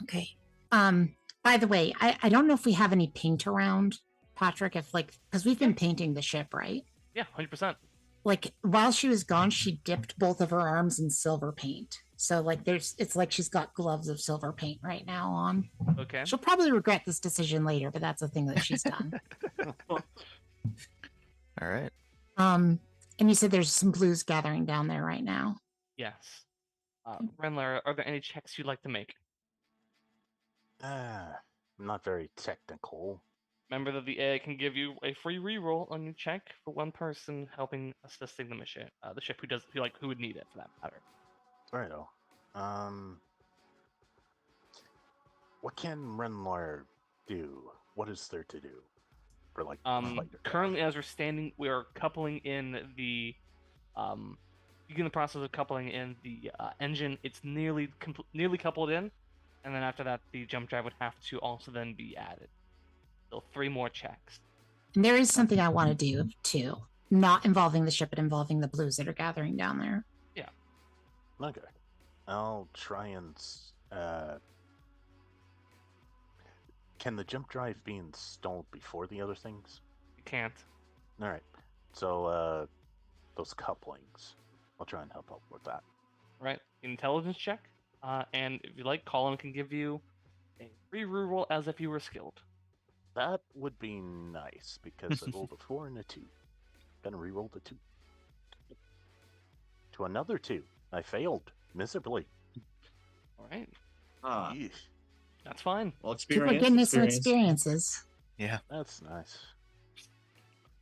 Okay. By the way, I don't know if we have any paint around, Patrick, if because we've been painting the ship, right? Yeah, 100%. Like while she was gone, she dipped both of her arms in silver paint. So it's like she's got gloves of silver paint right now on. Okay. She'll probably regret this decision later, but that's a thing that she's done. All right. And you said there's some blues gathering down there right now. Yes. Renler, are there any checks you'd like to make? Not very technical. Remember that the AI can give you a free reroll on your check for one person helping assisting the mission, the ship who would need it for that matter. Righto. What can Renlar do? What is there to do? For Currently, as we're standing, we are coupling in the begin the process of coupling in the engine. It's nearly coupled in, and then after that, the jump drive would have to also then be added. So 3 more checks. And there is something I want to do too, not involving the ship, but involving the blues that are gathering down there. Yeah. Okay. I'll try and. Can the jump drive be installed before the other things? You can't. All right. So those couplings, I'll try and help out with that. Right. Intelligence check. And if you like, Colin can give you a free reroll as if you were skilled. That would be nice because I rolled a 4 and a 2. Gonna reroll the 2. To another 2. I failed miserably. All right. Yeesh. That's fine. Well, People are getting some experiences. Yeah. That's nice.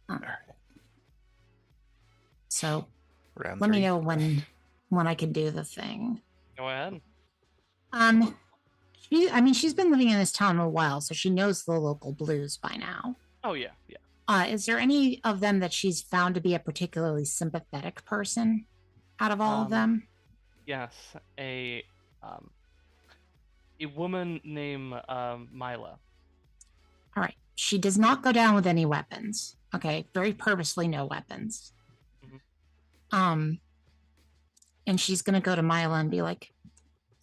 All right. So Round let me 3. know when I can do the thing. Go ahead. She's been living in this town a while, so she knows the local blues by now. Oh yeah, yeah. Is there any of them that she's found to be a particularly sympathetic person out of all of them? Yes, a woman named Mila. All right. She does not go down with any weapons. Okay, very purposely no weapons. Mm-hmm. And she's gonna go to Mila and be like,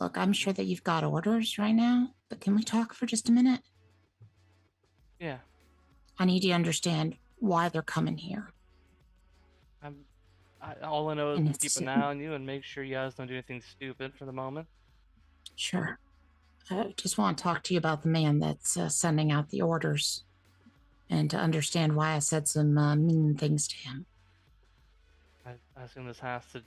"Look, I'm sure that you've got orders right now, but can we talk for just a minute? Yeah. I need you to understand why they're coming here." All I know is And to keep it's- an eye on you and make sure you guys don't do anything stupid for the moment. Sure. I just want to talk to you about the man that's sending out the orders and to understand why I said some mean things to him. I assume this has to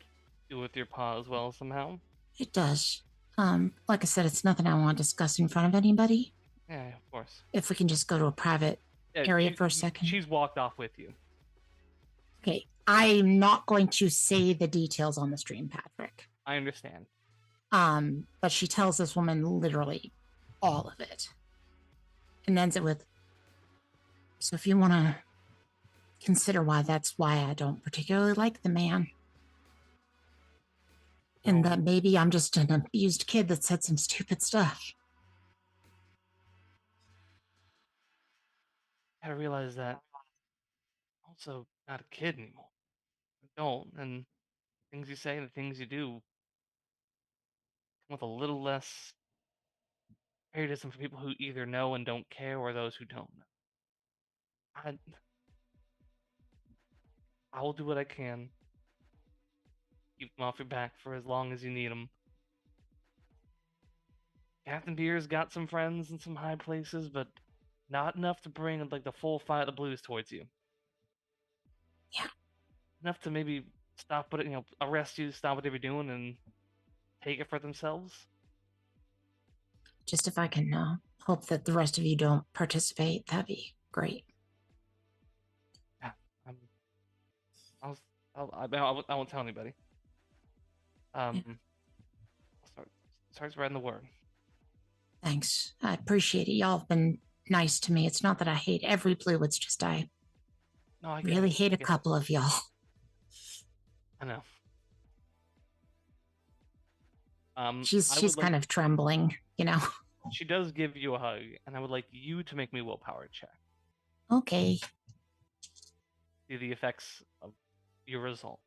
do with your paw as well somehow. It does. Like I said, it's nothing I want to discuss in front of anybody. Yeah, of course. If we can just go to a private area for a second. She's walked off with you. Okay, I'm not going to say the details on the stream, Patrick. I understand. But she tells this woman literally all of it. And ends it with, "So if you want to consider that's why I don't particularly like the man. And that maybe I'm just an abused kid that said some stupid stuff." I realize that I'm also not a kid anymore. Adult, and things you say and the things you do come with a little less patriotism for people who either know and don't care or those who don't know. I will do what I can. Keep them off your back for as long as you need them. Captain Beer's got some friends in some high places, but not enough to bring like the full fight of the blues towards you. Yeah. Enough to maybe stop what arrest you, stop whatever you're doing, and take it for themselves. Just if I can hope that the rest of you don't participate, that'd be great. Yeah, I won't tell anybody. I'll start spreading the word. Thanks. I appreciate it. Y'all have been nice to me. It's not that I hate every blue, it's just I really hate a couple of y'all. I know. She's I would like, kind of trembling, you know. she does give you a hug, and I would like you to make me a willpower check. Okay. See the effects of your result.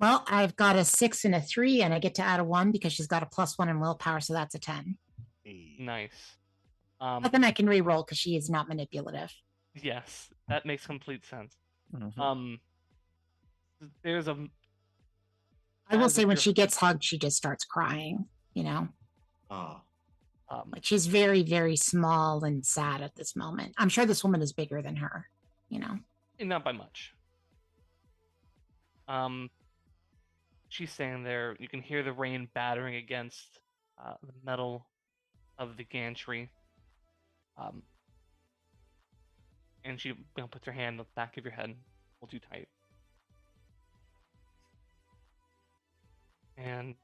Well, I've got a 6 and a 3, and I get to add a 1 because she's got a +1 in willpower, so that's a 10. Nice. But then I can re-roll because she is not manipulative. Yes, that makes complete sense. Mhm. There's a. I will as say if when you're- she gets hugged, she just starts crying, you know. Ah, Like she's very, very small and sad at this moment. I'm sure this woman is bigger than her, you know. Not by much. She's standing there. You can hear the rain battering against the metal of the gantry. And she puts her hand on the back of your head, holds you tight. And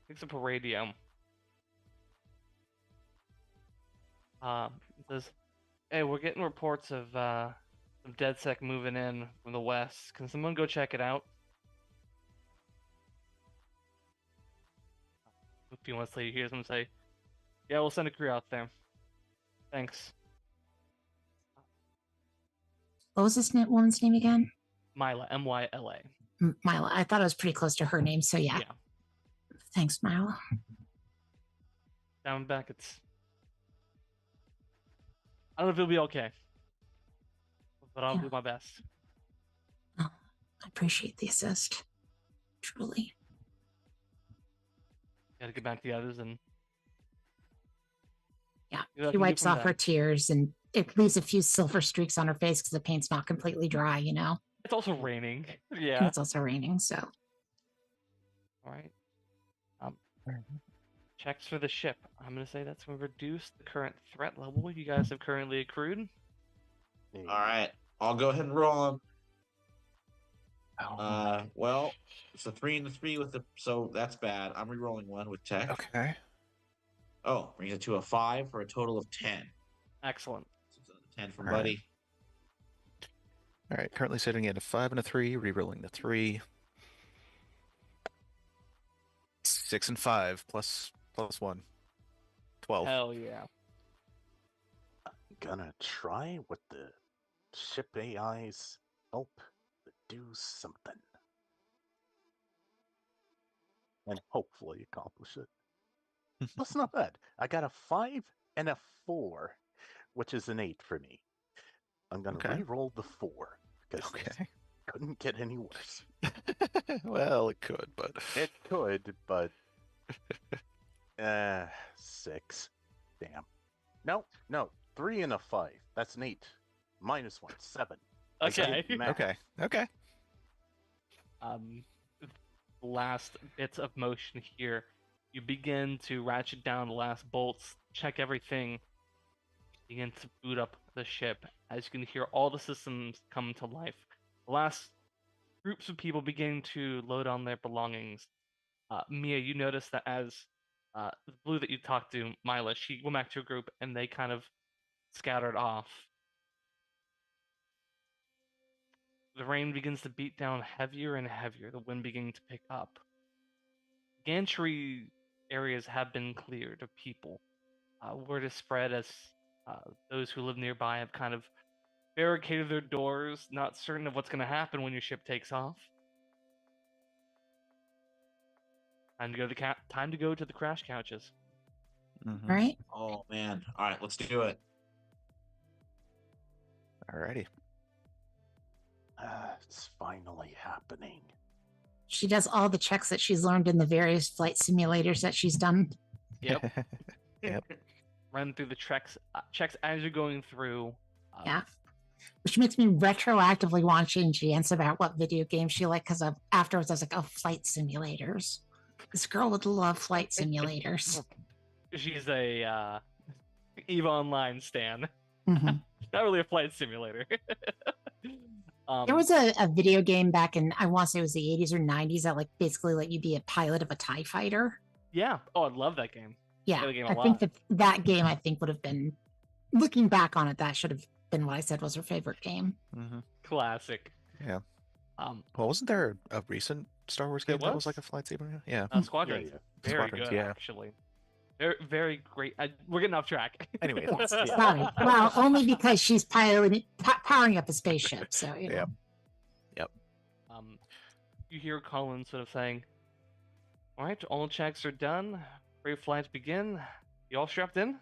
picks up a radio. It says, "Hey, we're getting reports of some DedSec moving in from the west. Can someone go check it out?" A few months later, you hear them say, "Yeah, we'll send a crew out there. Thanks." What was this woman's name again? Myla, Myla. Mila. I thought it was pretty close to her name, so yeah. Thanks, Mila. Down back, it's. I don't know if it'll be okay, but I'll do my best. Oh, I appreciate the assist. Truly. Gotta get back to the others and. Yeah. see what I She can do wipes from off there. her tears and it leaves a few silver streaks on her face because the paint's not completely dry, you know. It's also raining. And Yeah. it's also raining, so All right. Checks for the ship. I'm gonna say that's gonna reduce the current threat level you guys have currently accrued. all right. I'll go ahead and roll them. Oh, Well, it's a 3 and a 3 with the, so that's bad. I'm re-rolling 1 with tech. okay. Oh, brings it to a 5 for a total of 10. Excellent. So it's another 10 from All right. Buddy. All right. Currently sitting at a 5 and a 3. Rerolling the 3. 6 and 5 plus 1. 12. Hell yeah. Gonna try with the ship AI's help to do something. And hopefully accomplish it. That's not bad. I got a 5 and a 4, which is an 8 for me. I'm gonna Okay. re-roll the 4 because it Okay. couldn't get any worse. Well, it could, but It could, but 6. Damn. No, 3 and a 5. That's an 8. -1, 7. That's Okay. good math. okay. Last bits of motion here. You begin to ratchet down the last bolts, check everything, begin to boot up the ship as you can hear all the systems come to life. The last groups of people begin to load on their belongings. Mia, you notice that as the blue that you talked to, Mila, she went back to a group and they kind of scattered off. The rain begins to beat down heavier and heavier, the wind beginning to pick up. Gantry areas have been cleared of people. Word is spread as those who live nearby have kind of barricaded their doors, not certain of what's going to happen when your ship takes off. Time to go to the crash couches. Mhm. all right. Oh, man. All right, let's do it. Alrighty. It's finally happening. She does all the checks that she's learned in the various flight simulators that she's done. Yep. Yep. Run through the checks as you're going through. Yeah. Which makes me retroactively want to change the answer about what video game she liked because afterwards I was like, oh, flight simulators. This girl would love flight simulators. She's a EVE Online stan. Mhm. Not really a flight simulator. There was a video game back in, I want to say it was the 80s or 90s that like basically let you be a pilot of a TIE fighter. Yeah. Oh, I love that game. Yeah. Play the game a I lot. think that game I think would have been, looking back on it, that should have been what I said was her favorite game. Mm-hmm. Classic. Yeah. Well, wasn't there a recent Star Wars There game that was like a was? lightsaber? Yeah. Squadrons. yeah. Very Squadrons, good, yeah. actually. Very, very great. We're getting off track. Anyway, Yes, yeah. sorry. Well, only because she's powering up a spaceship. So, you know. Yep. Yep. You hear Colin sort of saying, "All right, all checks are done. Free flights begin. You all strapped in?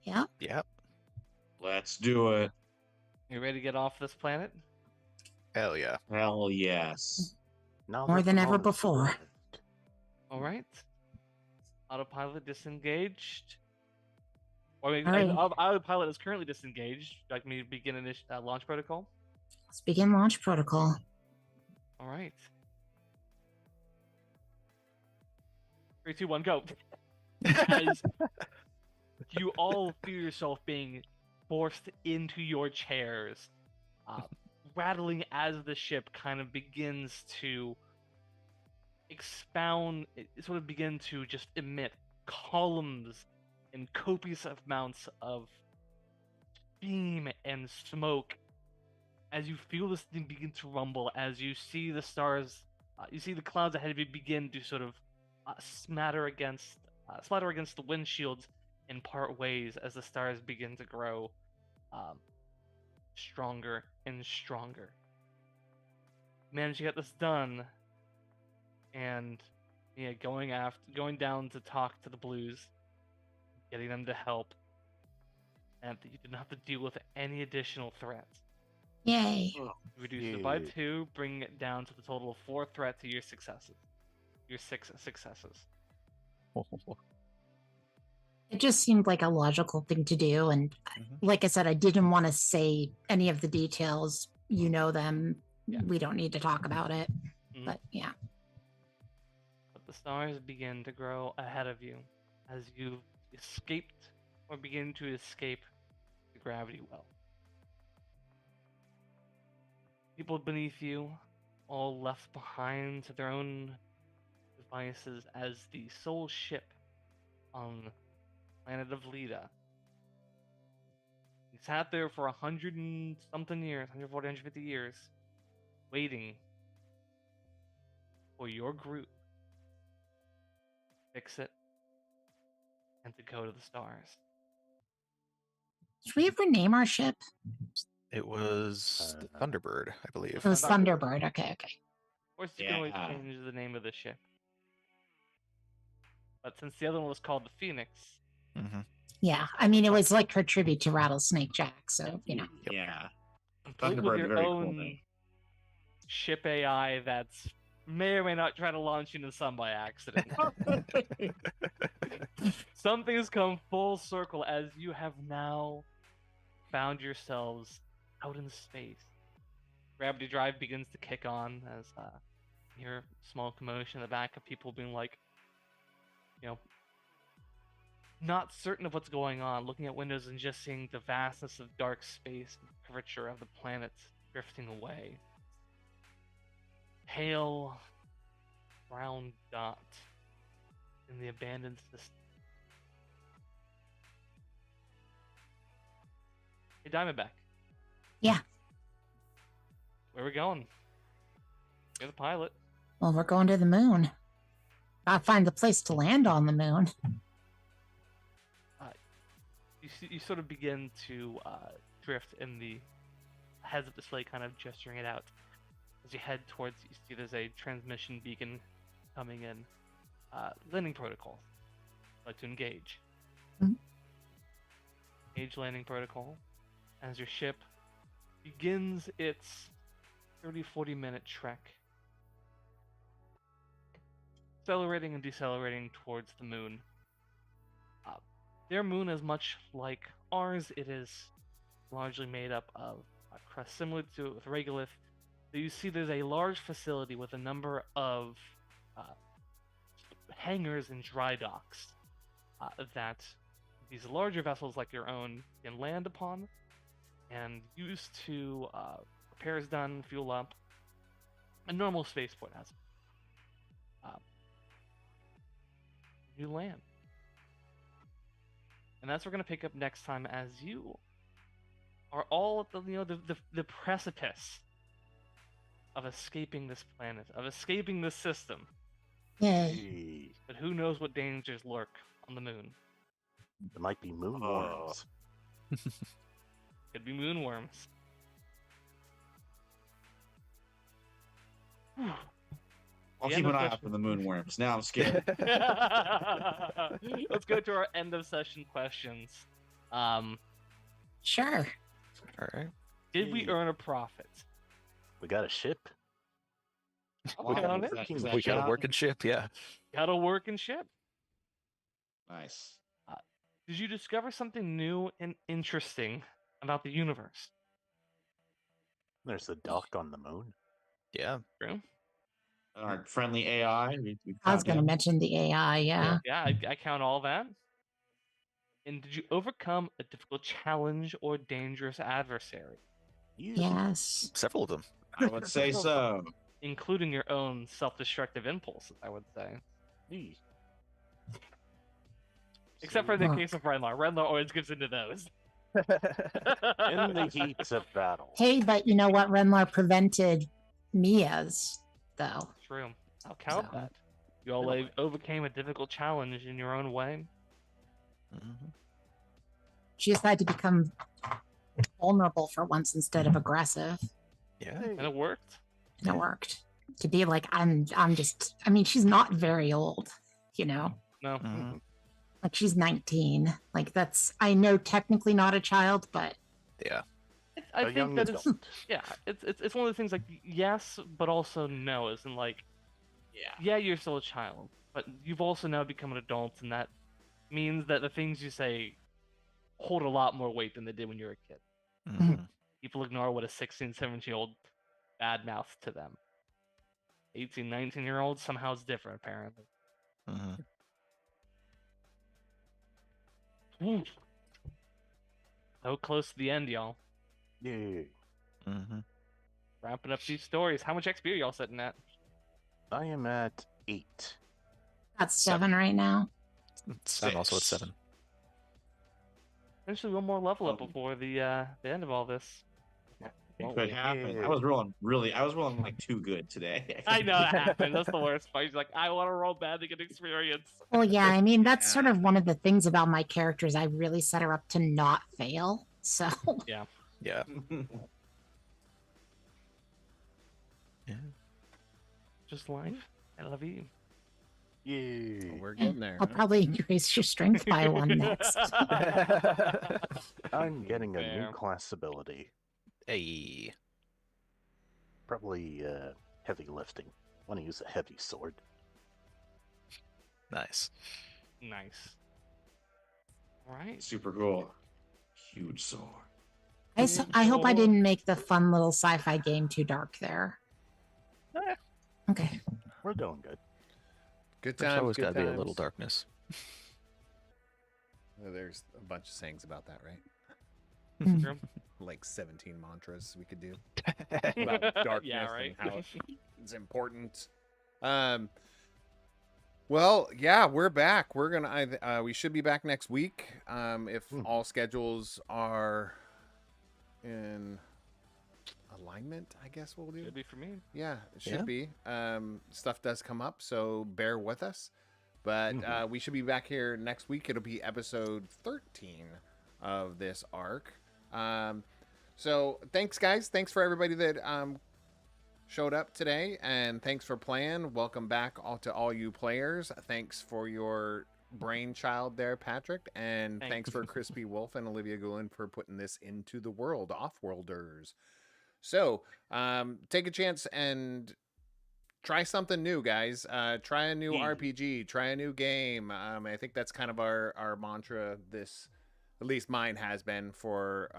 Yeah. Yep. Let's do it. You ready to get off this planet?" Hell yeah. Hell yes. Now More that than the ever moment's before. arrived. All right. Autopilot disengaged. Or, I mean, All right. autopilot is currently disengaged. Would you like me to begin launch protocol? Let's begin launch protocol. All right. 3, 2, 1, go. As you all feel yourself being forced into your chairs, rattling as the ship kind of begins to expound, it sort of begin to just emit columns and copious amounts of steam and smoke as you feel this thing begin to rumble, as you see the stars, you see the clouds ahead of you begin to sort of splatter against the windshields and part ways as the stars begin to grow stronger and stronger. Managed to get this done, and yeah, going down to talk to the Blues, getting them to help, and that you didn't have to deal with any additional threats. Yay. Reduce it by Yay. 2, bring it down to the total of 4 threat to your successes. Your 6 successes. It just seemed like a logical thing to do. And like I said, I didn't want to say any of the details. You know them. Yeah. We don't need to talk about it. Mhm. But yeah. But the stars begin to grow ahead of you as you escaped or begin to escape the gravity well. People beneath you all left behind to their own devices as the sole ship on the planet of Leda. You sat there for 100 and something years, 140, 150 years, waiting for your group to fix it and to go to the stars. Did we ever name our ship? It was the Thunderbird, I believe. It was Thunderbird. Okay. Of course, you can always Yeah. change the name of the ship. But since the other one was called the Phoenix, Mm-hmm. Yeah. I mean, it was like her tribute to Rattlesnake Jack. So, you know. Yeah. complete with Thunderbird, your very cool own name. ship AI that's may or may not try to launch into the sun by accident. Something's come full circle as you have now found yourselves out in space. Gravity drive begins to kick on as you hear small commotion in the back of people being like, not certain of what's going on, looking at windows and just seeing the vastness of dark space and curvature of the planets drifting away. Pale brown dot in the abandoned system. Hey, Diamondback. Yeah. Where we going? You're the pilot. Well, we're going to the moon. Gotta find the place to land on the moon. You sort of begin to drift in the heads-up display, kind of gesturing it out. As you head towards, you see there's a transmission beacon coming in. Landing protocol. I'd like to engage. Mhm. Engage landing protocol. As your ship begins its 30-40 minute trek. Accelerating and decelerating towards the moon. Their moon is much like ours. It is largely made up of a crust similar to it with regolith. You see there's a large facility with a number of hangars and dry docks that these larger vessels like your own can land upon and use to repairs done, fuel up. A normal spaceport has. You land. And that's what we're going to pick up next time as you are all at the precipice of escaping this planet, of escaping this system. Yay. Hey, But who knows what dangers lurk on the moon? there might be moon Oh. worms. Could be moonworms. I'll The keep end an of eye out session. for the moonworms. Now I'm scared. Let's go to our end of session questions. Sure. All right. Did we Hey. earn a profit? We got a ship. Wow, found is it. that- is that We got a shot? working ship, yeah. Got a working ship? Nice. Did you discover something new and interesting about the universe? There's a dock on the moon. Yeah. True. Our friendly AI. We I was found going to him. mention the AI. Yeah. Yeah, I count all that. And did you overcome a difficult challenge or dangerous adversary, Yes. Several of them. I would say so. including your own self-destructive impulses? I would say, Hey. except for the Look. case of Renlar. Renlar always gives into those. In the heat of battle. Hey, but you know what? Renlar prevented Mia's, though. True. I'll count So- that. You all overcame a difficult challenge in your own way. Mhm. She decided to become vulnerable for once instead of aggressive. Yeah. Hey. And it worked. And it worked. To be like, I'm just, I mean, she's not very old, you know? No. Mhm. Like, she's 19. Like, that's, I know technically not a child, but Yeah. I A think young that it's adult. yeah, it's one of the things like yes, but also no, as in like yeah, you're still a child, but you've also now become an adult, and that means that the things you say hold a lot more weight than they did when you were a kid. Mhm. People ignore what a 16, 17-year-old badmouth to them. 18, 19-year-olds somehow it's different, apparently. Mhm. Ooh. So close to the end, y'all. Yay. Mhm. Wrapping up these stories. How much XP are y'all sitting at? I am at 8. that's 7 right now. I'm also at 6. 7. Eventually, one more level up Oh. before the end of all this. It Won't could we? happen. Yeah. I was rolling like too good today. I know that happened. That's the worst part. He's like, I want to roll bad to get experience. Well, yeah, I mean, that's sort Yeah. of one of the things about my characters. I really set her up to not fail. So, Yeah. Yeah. Just life. I love you. Yay. We're getting there. I'll huh? probably increase your strength by 1 next. I'm getting a Fair. new class ability. Hey. Probably heavy lifting. Want to use a heavy sword. Nice. Nice. All right. Super cool. Huge sword. I hope I didn't make the fun little sci-fi game too dark there. Okay. We're doing good. Good There's times. always good got to be a little times. darkness. There's a bunch of sayings about that, right? Mm. True. Like 17 mantras we could do about darkness Yeah, right. and how it's important. Well, yeah, we're back. We're gonna. We should be back next week. If all schedules are in alignment, I guess we'll do. Should be for me. Yeah, it should Yeah. be. Stuff does come up, so bear with us. But we should be back here next week. It'll be episode 13 of this arc. So thanks, guys. Thanks for everybody that showed up today, and thanks for playing. Welcome back to all you players. Thanks for your brainchild there, Patrick, and thanks for Crispy Wolf and Olivia Goulin for putting this into the world, Offworlders. So take a chance and try something new, guys. Try a new RPG, try a new game. I think that's kind of our mantra this, at least mine has been for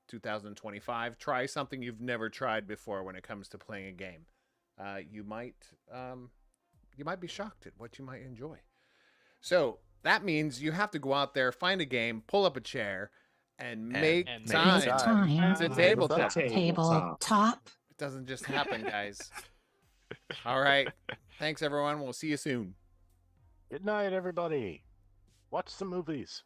2025. Try something you've never tried before when it comes to playing a game. You might be shocked at what you might enjoy. So that means you have to go out there, find a game, pull up a chair, and make and time. Make time. It's a tabletop. Tabletop. It doesn't just happen, guys. All right. Thanks, everyone. We'll see you soon. Good night, everybody. Watch some movies.